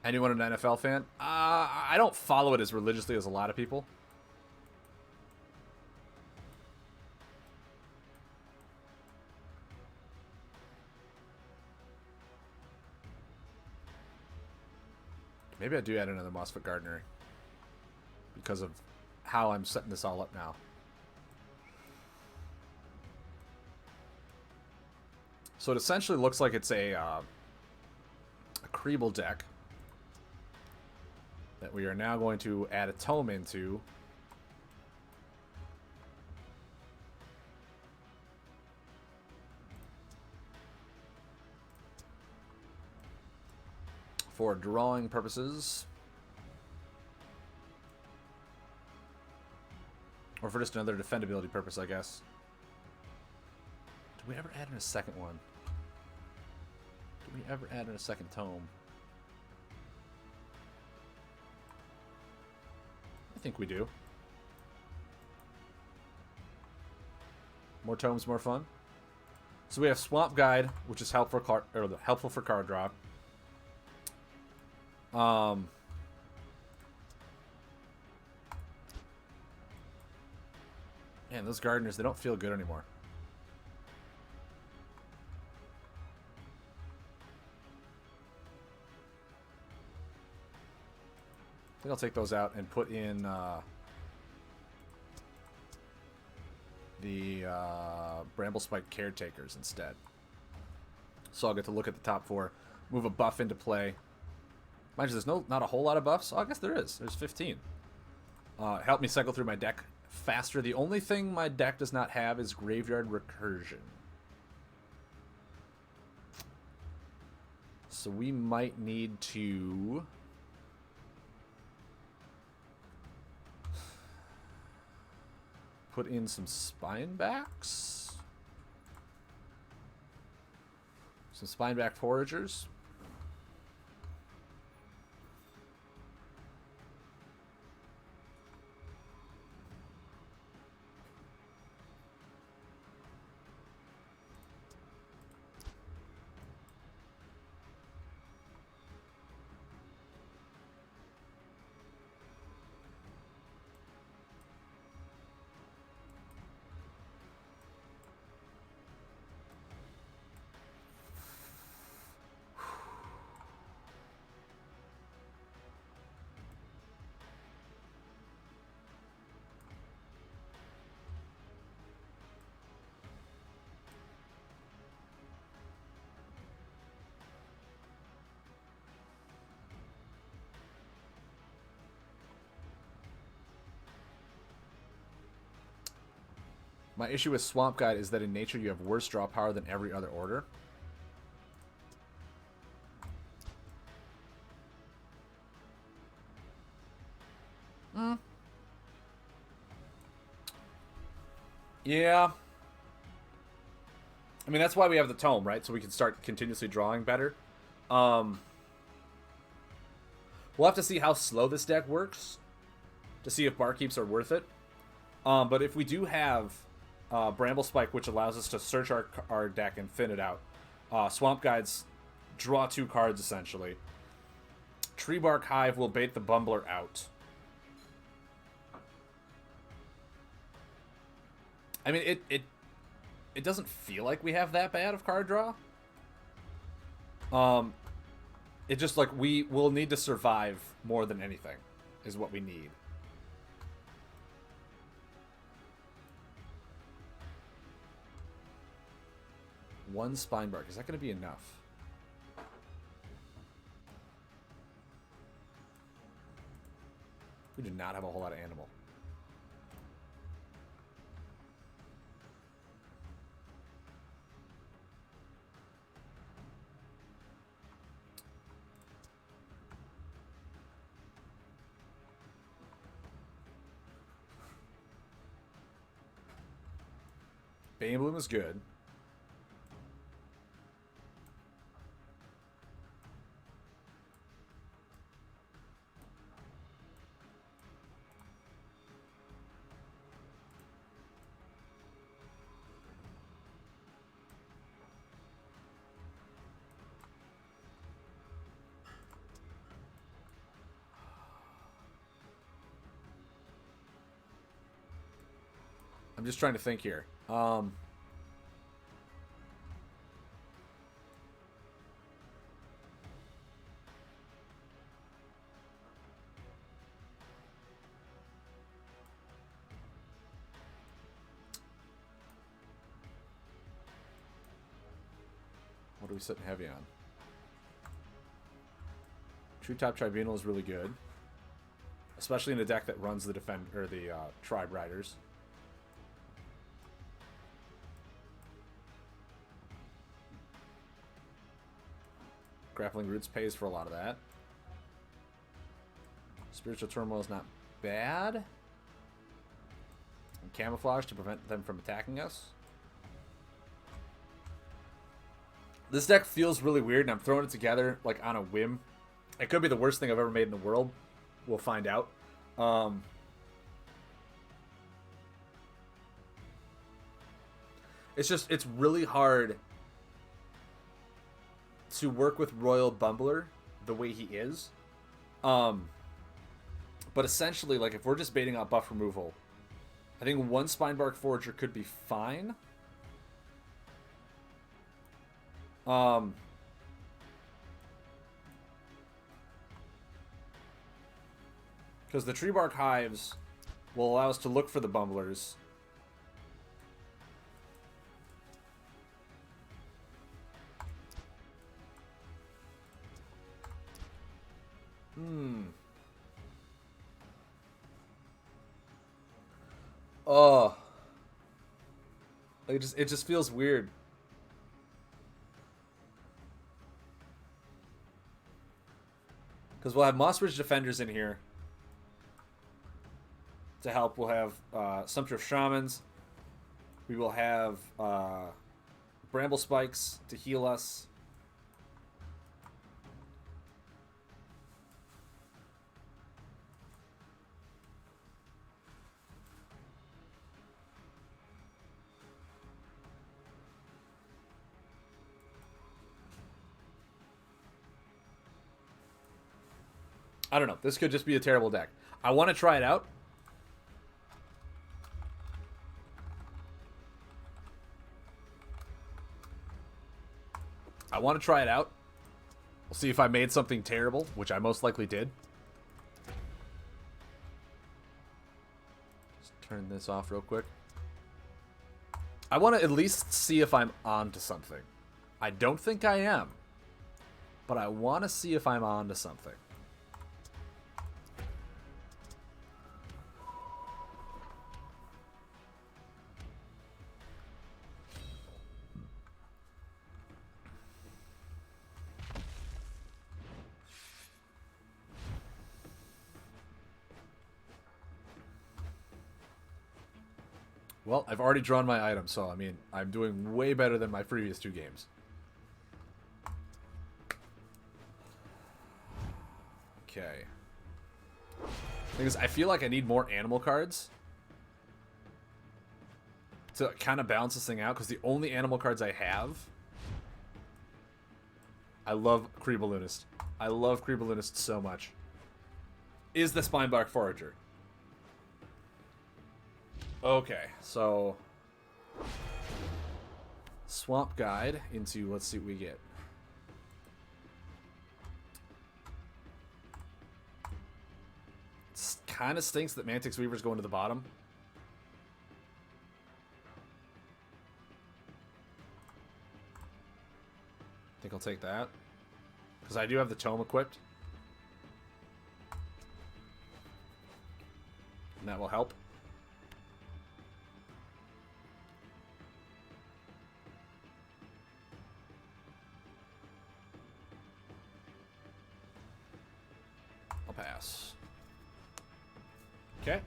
Anyone an NFL fan? I don't follow it as religiously as a lot of people. Maybe I do add another Mossfoot Gardener because of how I'm setting this all up now. So it essentially looks like it's a Creeble deck that we are now going to add a tome into. For drawing purposes. Or for just another defendability purpose, I guess. Did we ever add in a second one? Did we ever add in a second tome? I think we do. More tomes, more fun. So we have Swamp Guide, which is helpful for card draw. Man, those gardeners, they don't feel good anymore. I think I'll take those out and put in the Bramblespike Caretakers instead. So I'll get to look at the top 4, move a buff into play. Mind you, there's not a whole lot of buffs. Oh, I guess there is. There's 15. Help me cycle through my deck faster. The only thing my deck does not have is Graveyard Recursion. So we might need to put in some Spinebacks. Some Spineback Foragers. My issue with Swamp Guide is that in nature you have worse draw power than every other order. Yeah. I mean, that's why we have the tome, right? So we can start continuously drawing better. Um, we'll have to see how slow this deck works to see if barkeeps are worth it. But if we do have Bramble Spike, which allows us to search our deck and thin it out, Swamp Guides draw 2 cards, essentially. Tree Bark Hive will bait the Bumbler out. I mean, it doesn't feel like we have that bad of card draw. It just, like, we will need to survive more than anything is what we need. One Spine Bark. Is that going to be enough? We do not have a whole lot of animal. Bane Bloom is good. I'm just trying to think here. What are we sitting heavy on? Treetop Tribunal is really good, especially in a deck that runs the Tribe Riders. Grappling Roots pays for a lot of that. Spiritual Turmoil is not bad. And Camouflage to prevent them from attacking us. This deck feels really weird, and I'm throwing it together like on a whim. It could be the worst thing I've ever made in the world. We'll find out. It's really hard to work with Royal Bumbler the way he is. But essentially, like, if we're just baiting out buff removal, I think one Spinebark Forager could be fine. Because the Tree Bark Hives will allow us to look for the Bumblers. Oh. It just feels weird. Because we'll have Mossbridge Defenders in here to help. We'll have Sumptuous Shamans. We will have Bramble Spikes to heal us. I don't know. This could just be a terrible deck. I want to try it out. We'll see if I made something terrible, which I most likely did. Just turn this off real quick. I want to at least see if I'm onto something. I don't think I am, but I want to see if I'm onto something. Well, I've already drawn my item, so, I mean, I'm doing way better than my previous 2 games. Okay. Thing is, I feel like I need more animal cards to kind of balance this thing out, because the only animal cards I have... I love Creeballoonist. I love Creeballoonist so much. Is the Spinebark Forager. Okay, so... Swamp Guide into... Let's see what we get. It kind of stinks that Mantix Weaver's going to the bottom. I think I'll take that. Because I do have the tome equipped. And that will help. I'll pass. Okay.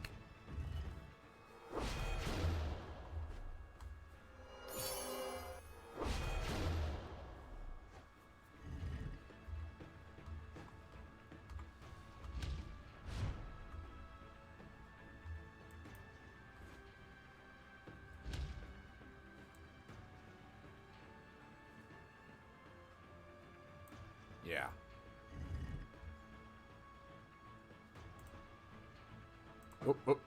Yeah. Oop, oop.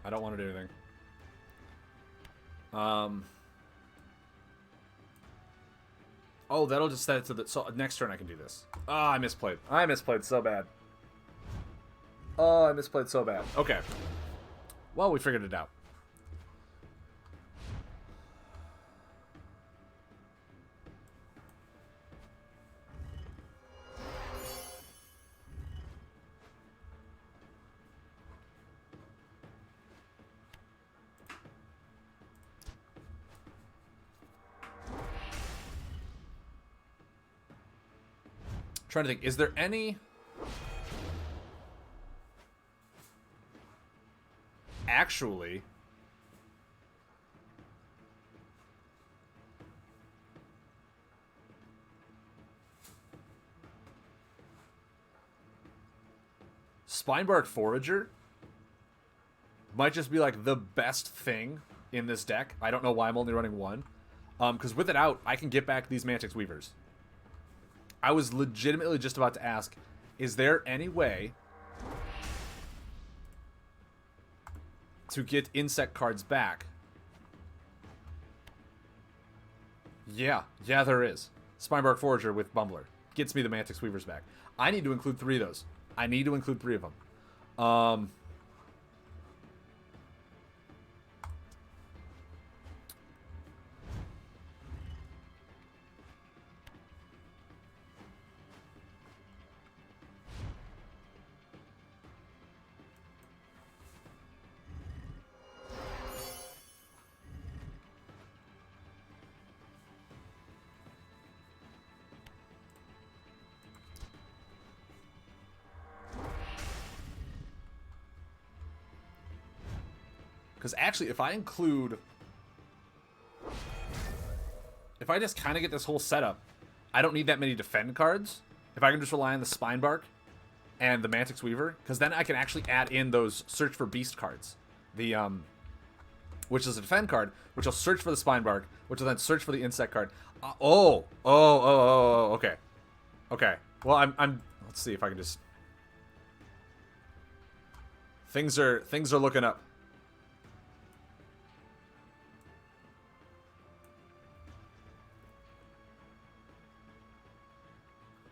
I don't want to do anything. Oh, that'll just set it to the... So, next turn I can do this. Ah, I misplayed. I misplayed so bad. Oh, I misplayed so bad. Okay. Well, we figured it out. Trying to think, is there any... Actually... Spinebark Forager might just be like the best thing in this deck. I don't know why I'm only running one. Because with it out, I can get back these Mantix Weavers. I was legitimately just about to ask, is there any way to get insect cards back? Yeah, there is. Spinebark Forager with Bumbler gets me the Mantix Weavers back. I need to include 3 of those. I need to include 3 of them. Because actually, if I include... If I just kind of get this whole setup, I don't need that many defend cards. If I can just rely on the Spinebark and the Mantix Weaver, because then I can actually add in those Search for Beast cards. The, which is a defend card, which will search for the Spinebark, which will then search for the insect card. Okay. Okay. Well, I'm... Let's see if I can just... Things are looking up.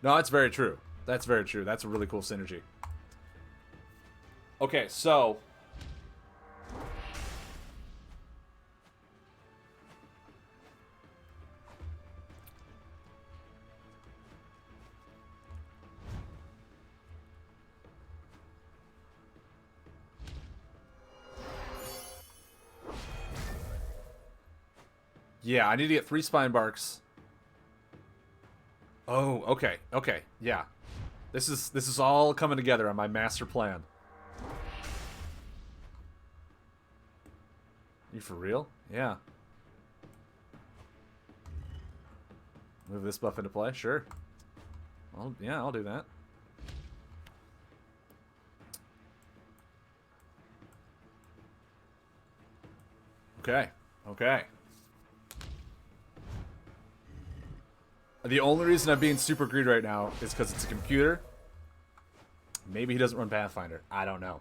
No, that's very true. That's very true. That's a really cool synergy. Okay, so... Yeah, I need to get 3 Spinebarks. Oh, okay, okay, yeah. This is all coming together on my master plan. You for real? Yeah. Move this buff into play? Sure. Yeah, I'll do that. Okay. Okay. The only reason I'm being super greedy right now is because it's a computer. Maybe he doesn't run Pathfinder. I don't know.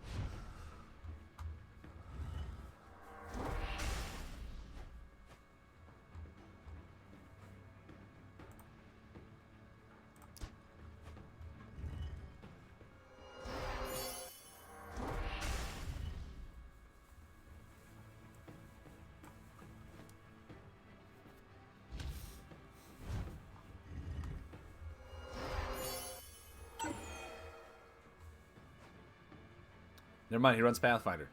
Never mind, he runs Pathfinder.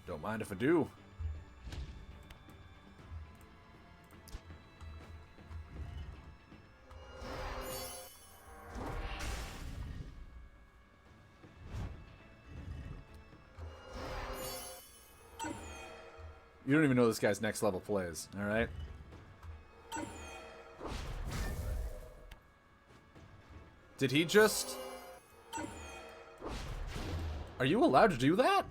Don't mind if I do. You don't even know this guy's next level plays, alright? Did he just... Are you allowed to do that?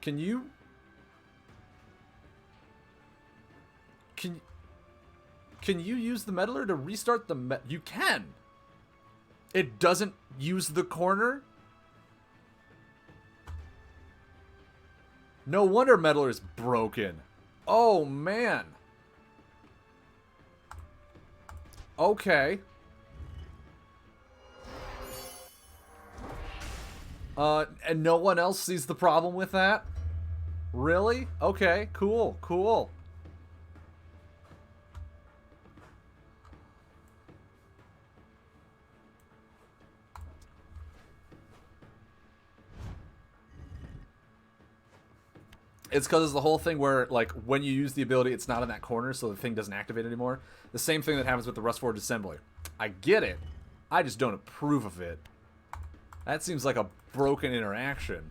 Can you... Can you use the meddler to restart the You can! It doesn't use the corner? No wonder meddler is broken. Oh, man. Okay. And no one else sees the problem with that? Really? Okay, cool, cool. It's because it's the whole thing where, like, when you use the ability, it's not in that corner, so the thing doesn't activate anymore. The same thing that happens with the Rustforged Assembly. I get it. I just don't approve of it. That seems like a broken interaction.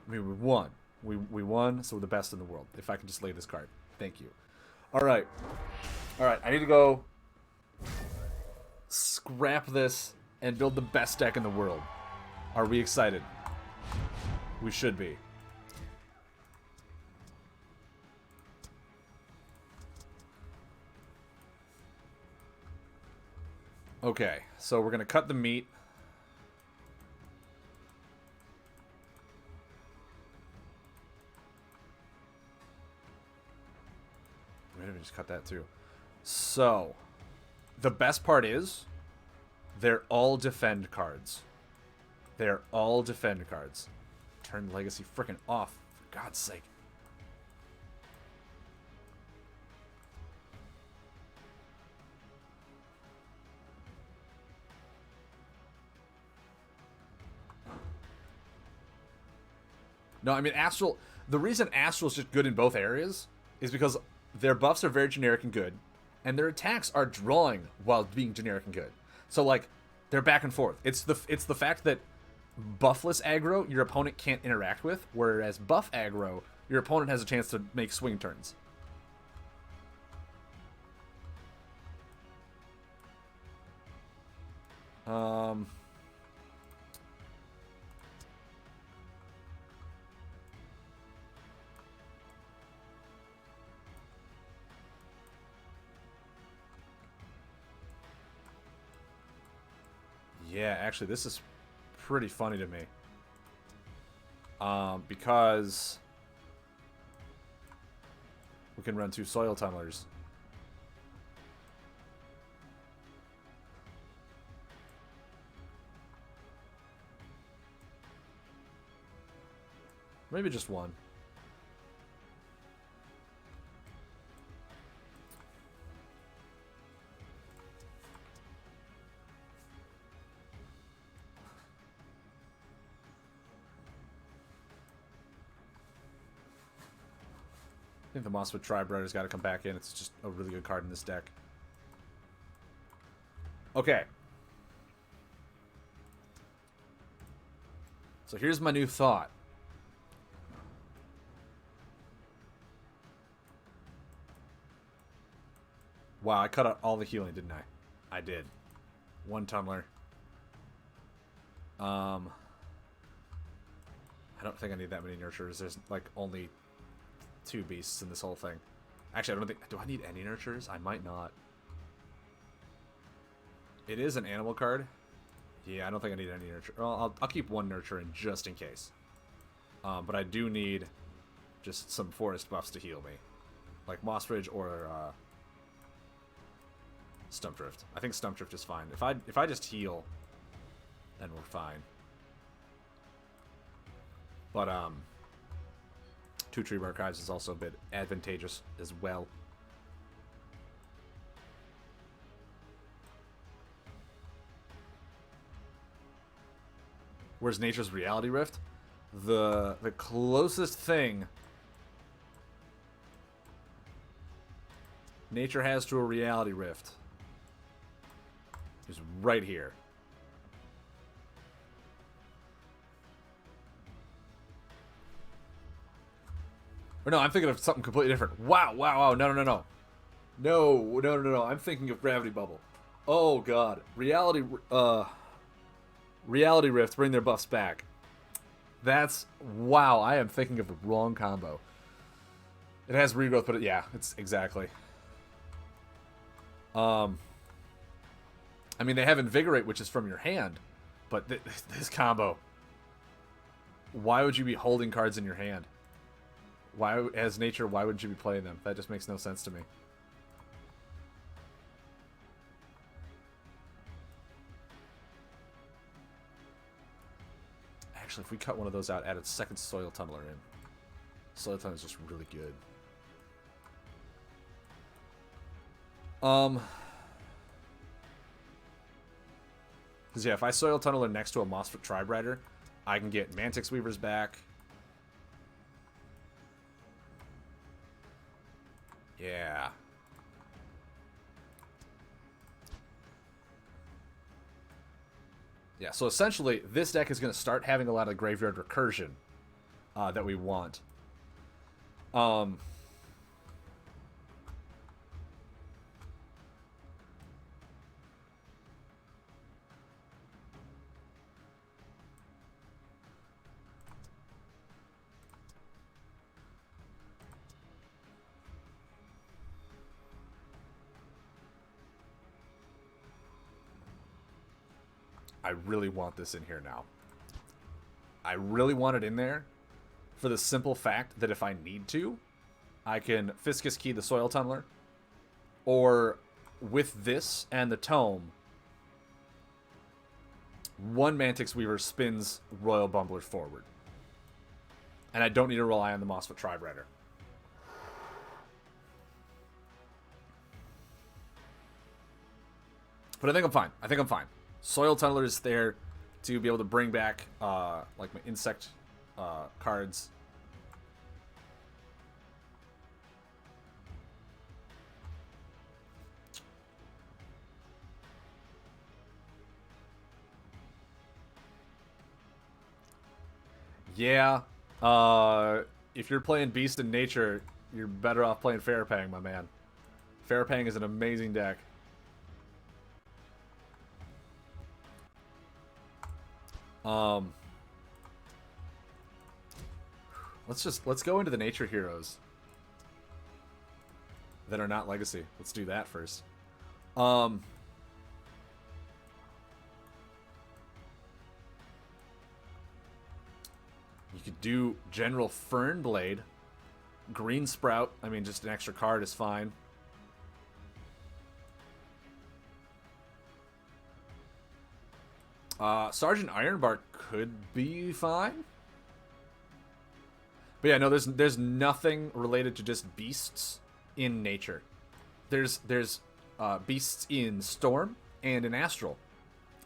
I mean, we won. We won, so we're the best in the world. If I can just lay this card. Thank you. Alright. Alright, I need to go scrap this and build the best deck in the world. Are we excited? We should be. Okay, so we're gonna cut the meat. Maybe just cut that too. So, the best part is, they're all defend cards. They're all defend cards. Turn Legacy frickin' off, for God's sake. No, I mean, Astral... The reason Astral's just good in both areas is because their buffs are very generic and good, and their attacks are drawing while being generic and good. So, like, they're back and forth. It's the fact that buffless aggro your opponent can't interact with, whereas buff aggro your opponent has a chance to make swing turns. Yeah, actually, this is pretty funny to me. Because we can run 2 soil tunnelers. Maybe just one. I think the Mosswood Tribe-Rider's got to come back in. It's just a really good card in this deck. Okay. So here's my new thought. Wow, I cut out all the healing, didn't I? I did. One tumbler. I don't think I need that many nurturers. There's like only 2 beasts in this whole thing. Actually, I don't think... Do I need any nurturers? I might not. It is an animal card. Yeah, I don't think I need any nurture. Well, I'll keep 1 nurture in just in case. But I do need just some forest buffs to heal me. Like Moss Ridge or Stump Drift. I think Stump Drift is fine. If I just heal, then we're fine. But 2 Tree Bark Archives is also a bit advantageous as well. Where's Nature's Reality Rift? The closest thing Nature has to a Reality Rift is right here. Or no, I'm thinking of something completely different. Wow, wow, wow. No, no, no, no. No, no, no, no. I'm thinking of Gravity Bubble. Oh, God. Reality Rift, bring their buffs back. That's... Wow, I am thinking of the wrong combo. It has regrowth, but yeah, it's exactly. I mean, they have Invigorate, which is from your hand. But this combo... Why would you be holding cards in your hand? Why, as Nature, why wouldn't you be playing them? That just makes no sense to me. Actually, if we cut one of those out, add a second Soil Tumbler in. Soil Tumbler is just really good. Because yeah, if I Soil Tumbler next to a Mossfoot Tribe Rider, I can get Mantix Weavers back. Yeah. Yeah, so essentially, this deck is going to start having a lot of graveyard recursion that we want. I really want this in here now. I really want it in there for the simple fact that if I need to, I can Fiscus Key the Soil Tumbler, or with this and the Tome, 1 Mantix Weaver spins Royal Bumbler forward. And I don't need to rely on the Mossfoot Tribe Rider. But I think I'm fine. I think I'm fine. Soil Tumbler is there to be able to bring back like my insect cards. Yeah. If you're playing Beast in Nature, you're better off playing Farapang, my man. Farapang is an amazing deck. Let's go into the nature heroes that are not legacy. Let's do that first. You could do General Fernblade, Green Sprout. I mean, just an extra card is fine. Sergeant Ironbark could be fine. But yeah, no, there's nothing related to just beasts in nature. There's beasts in Storm and in Astral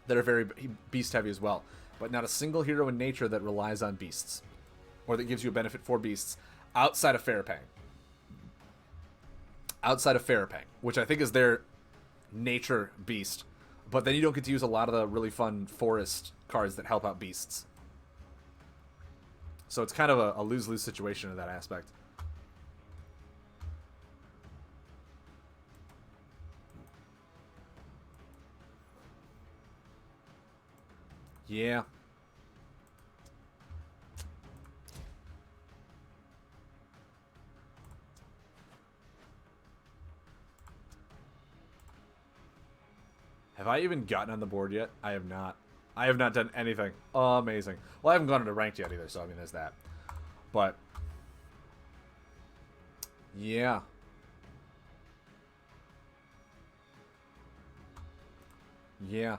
that are very beast heavy as well. But not a single hero in nature that relies on beasts, or that gives you a benefit for beasts outside of Farapang. outside of Ferropang, which I think is their nature beast. But then you don't get to use a lot of the really fun forest cards that help out beasts. So it's kind of a lose-lose situation in that aspect. Yeah. Have I even gotten on the board yet? I have not. I have not done anything. Amazing. Well, I haven't gone into ranked yet either, so I mean, there's that. But, yeah. Yeah.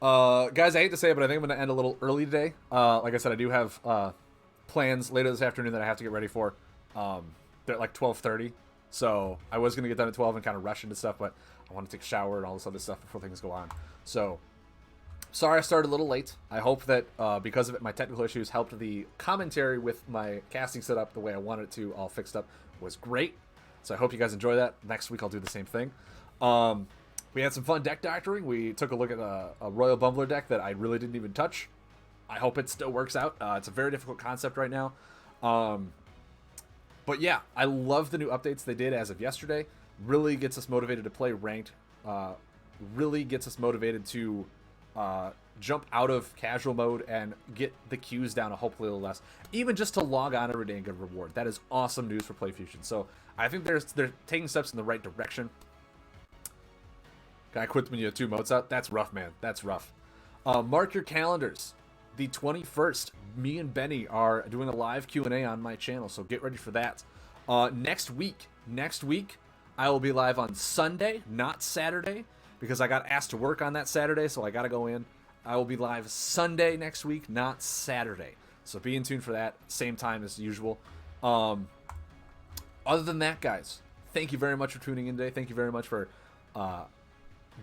Guys, I hate to say it, but I think I'm going to end a little early today. Like I said, I do have plans later this afternoon that I have to get ready for. They're at like 12:30. So I was going to get done at 12 and kind of rush into stuff, but I want to take a shower and all this other stuff before things go on. So, sorry I started a little late. I hope that because of it, my technical issues helped the commentary with my casting setup the way I wanted it to, all fixed up, was great. So I hope you guys enjoy that. Next week I'll do the same thing. We had some fun deck doctoring. We took a look at a Royal Bumbler deck that I really didn't even touch. I hope it still works out. It's a very difficult concept right now. But yeah, I love the new updates they did as of yesterday. Really gets us motivated to play ranked. Really gets us motivated to jump out of casual mode and get the queues down to hopefully a little less. Even just to log on every day and get a reward. That is awesome news for PlayFusion. So I think they're taking steps in the right direction. Guy quit when you have 2 modes out. That's rough, man. That's rough. Mark your calendars. The 21st, me and Benny are doing a live Q&A on my channel, so get ready for that. Next week, I will be live on Sunday, not Saturday, because I got asked to work on that Saturday, so I got to go in. I will be live Sunday next week, not Saturday. So be in tune for that, same time as usual. Other than that, guys, thank you very much for tuning in today. Thank you very much for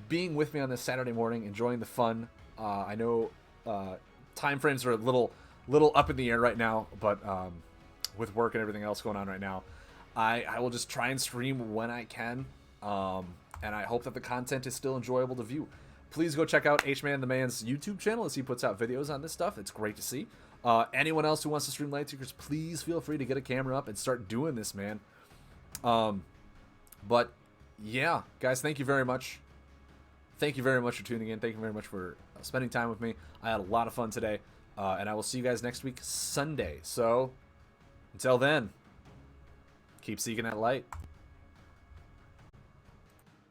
being with me on this Saturday morning, enjoying the fun. I know time frames are a little up in the air right now, but with work and everything else going on right now, I will just try and stream when I can, and I hope that the content is still enjoyable to view. Please go check out H-Man the Man's YouTube channel as he puts out videos on this stuff. It's great to see. Anyone else who wants to stream Lightseekers, please feel free to get a camera up and start doing this, man. But yeah, guys, thank you very much. Thank you very much for tuning in. Thank you very much for spending time with me. I had a lot of fun today, and I will see you guys next week, Sunday. So, until then, keep seeking that light.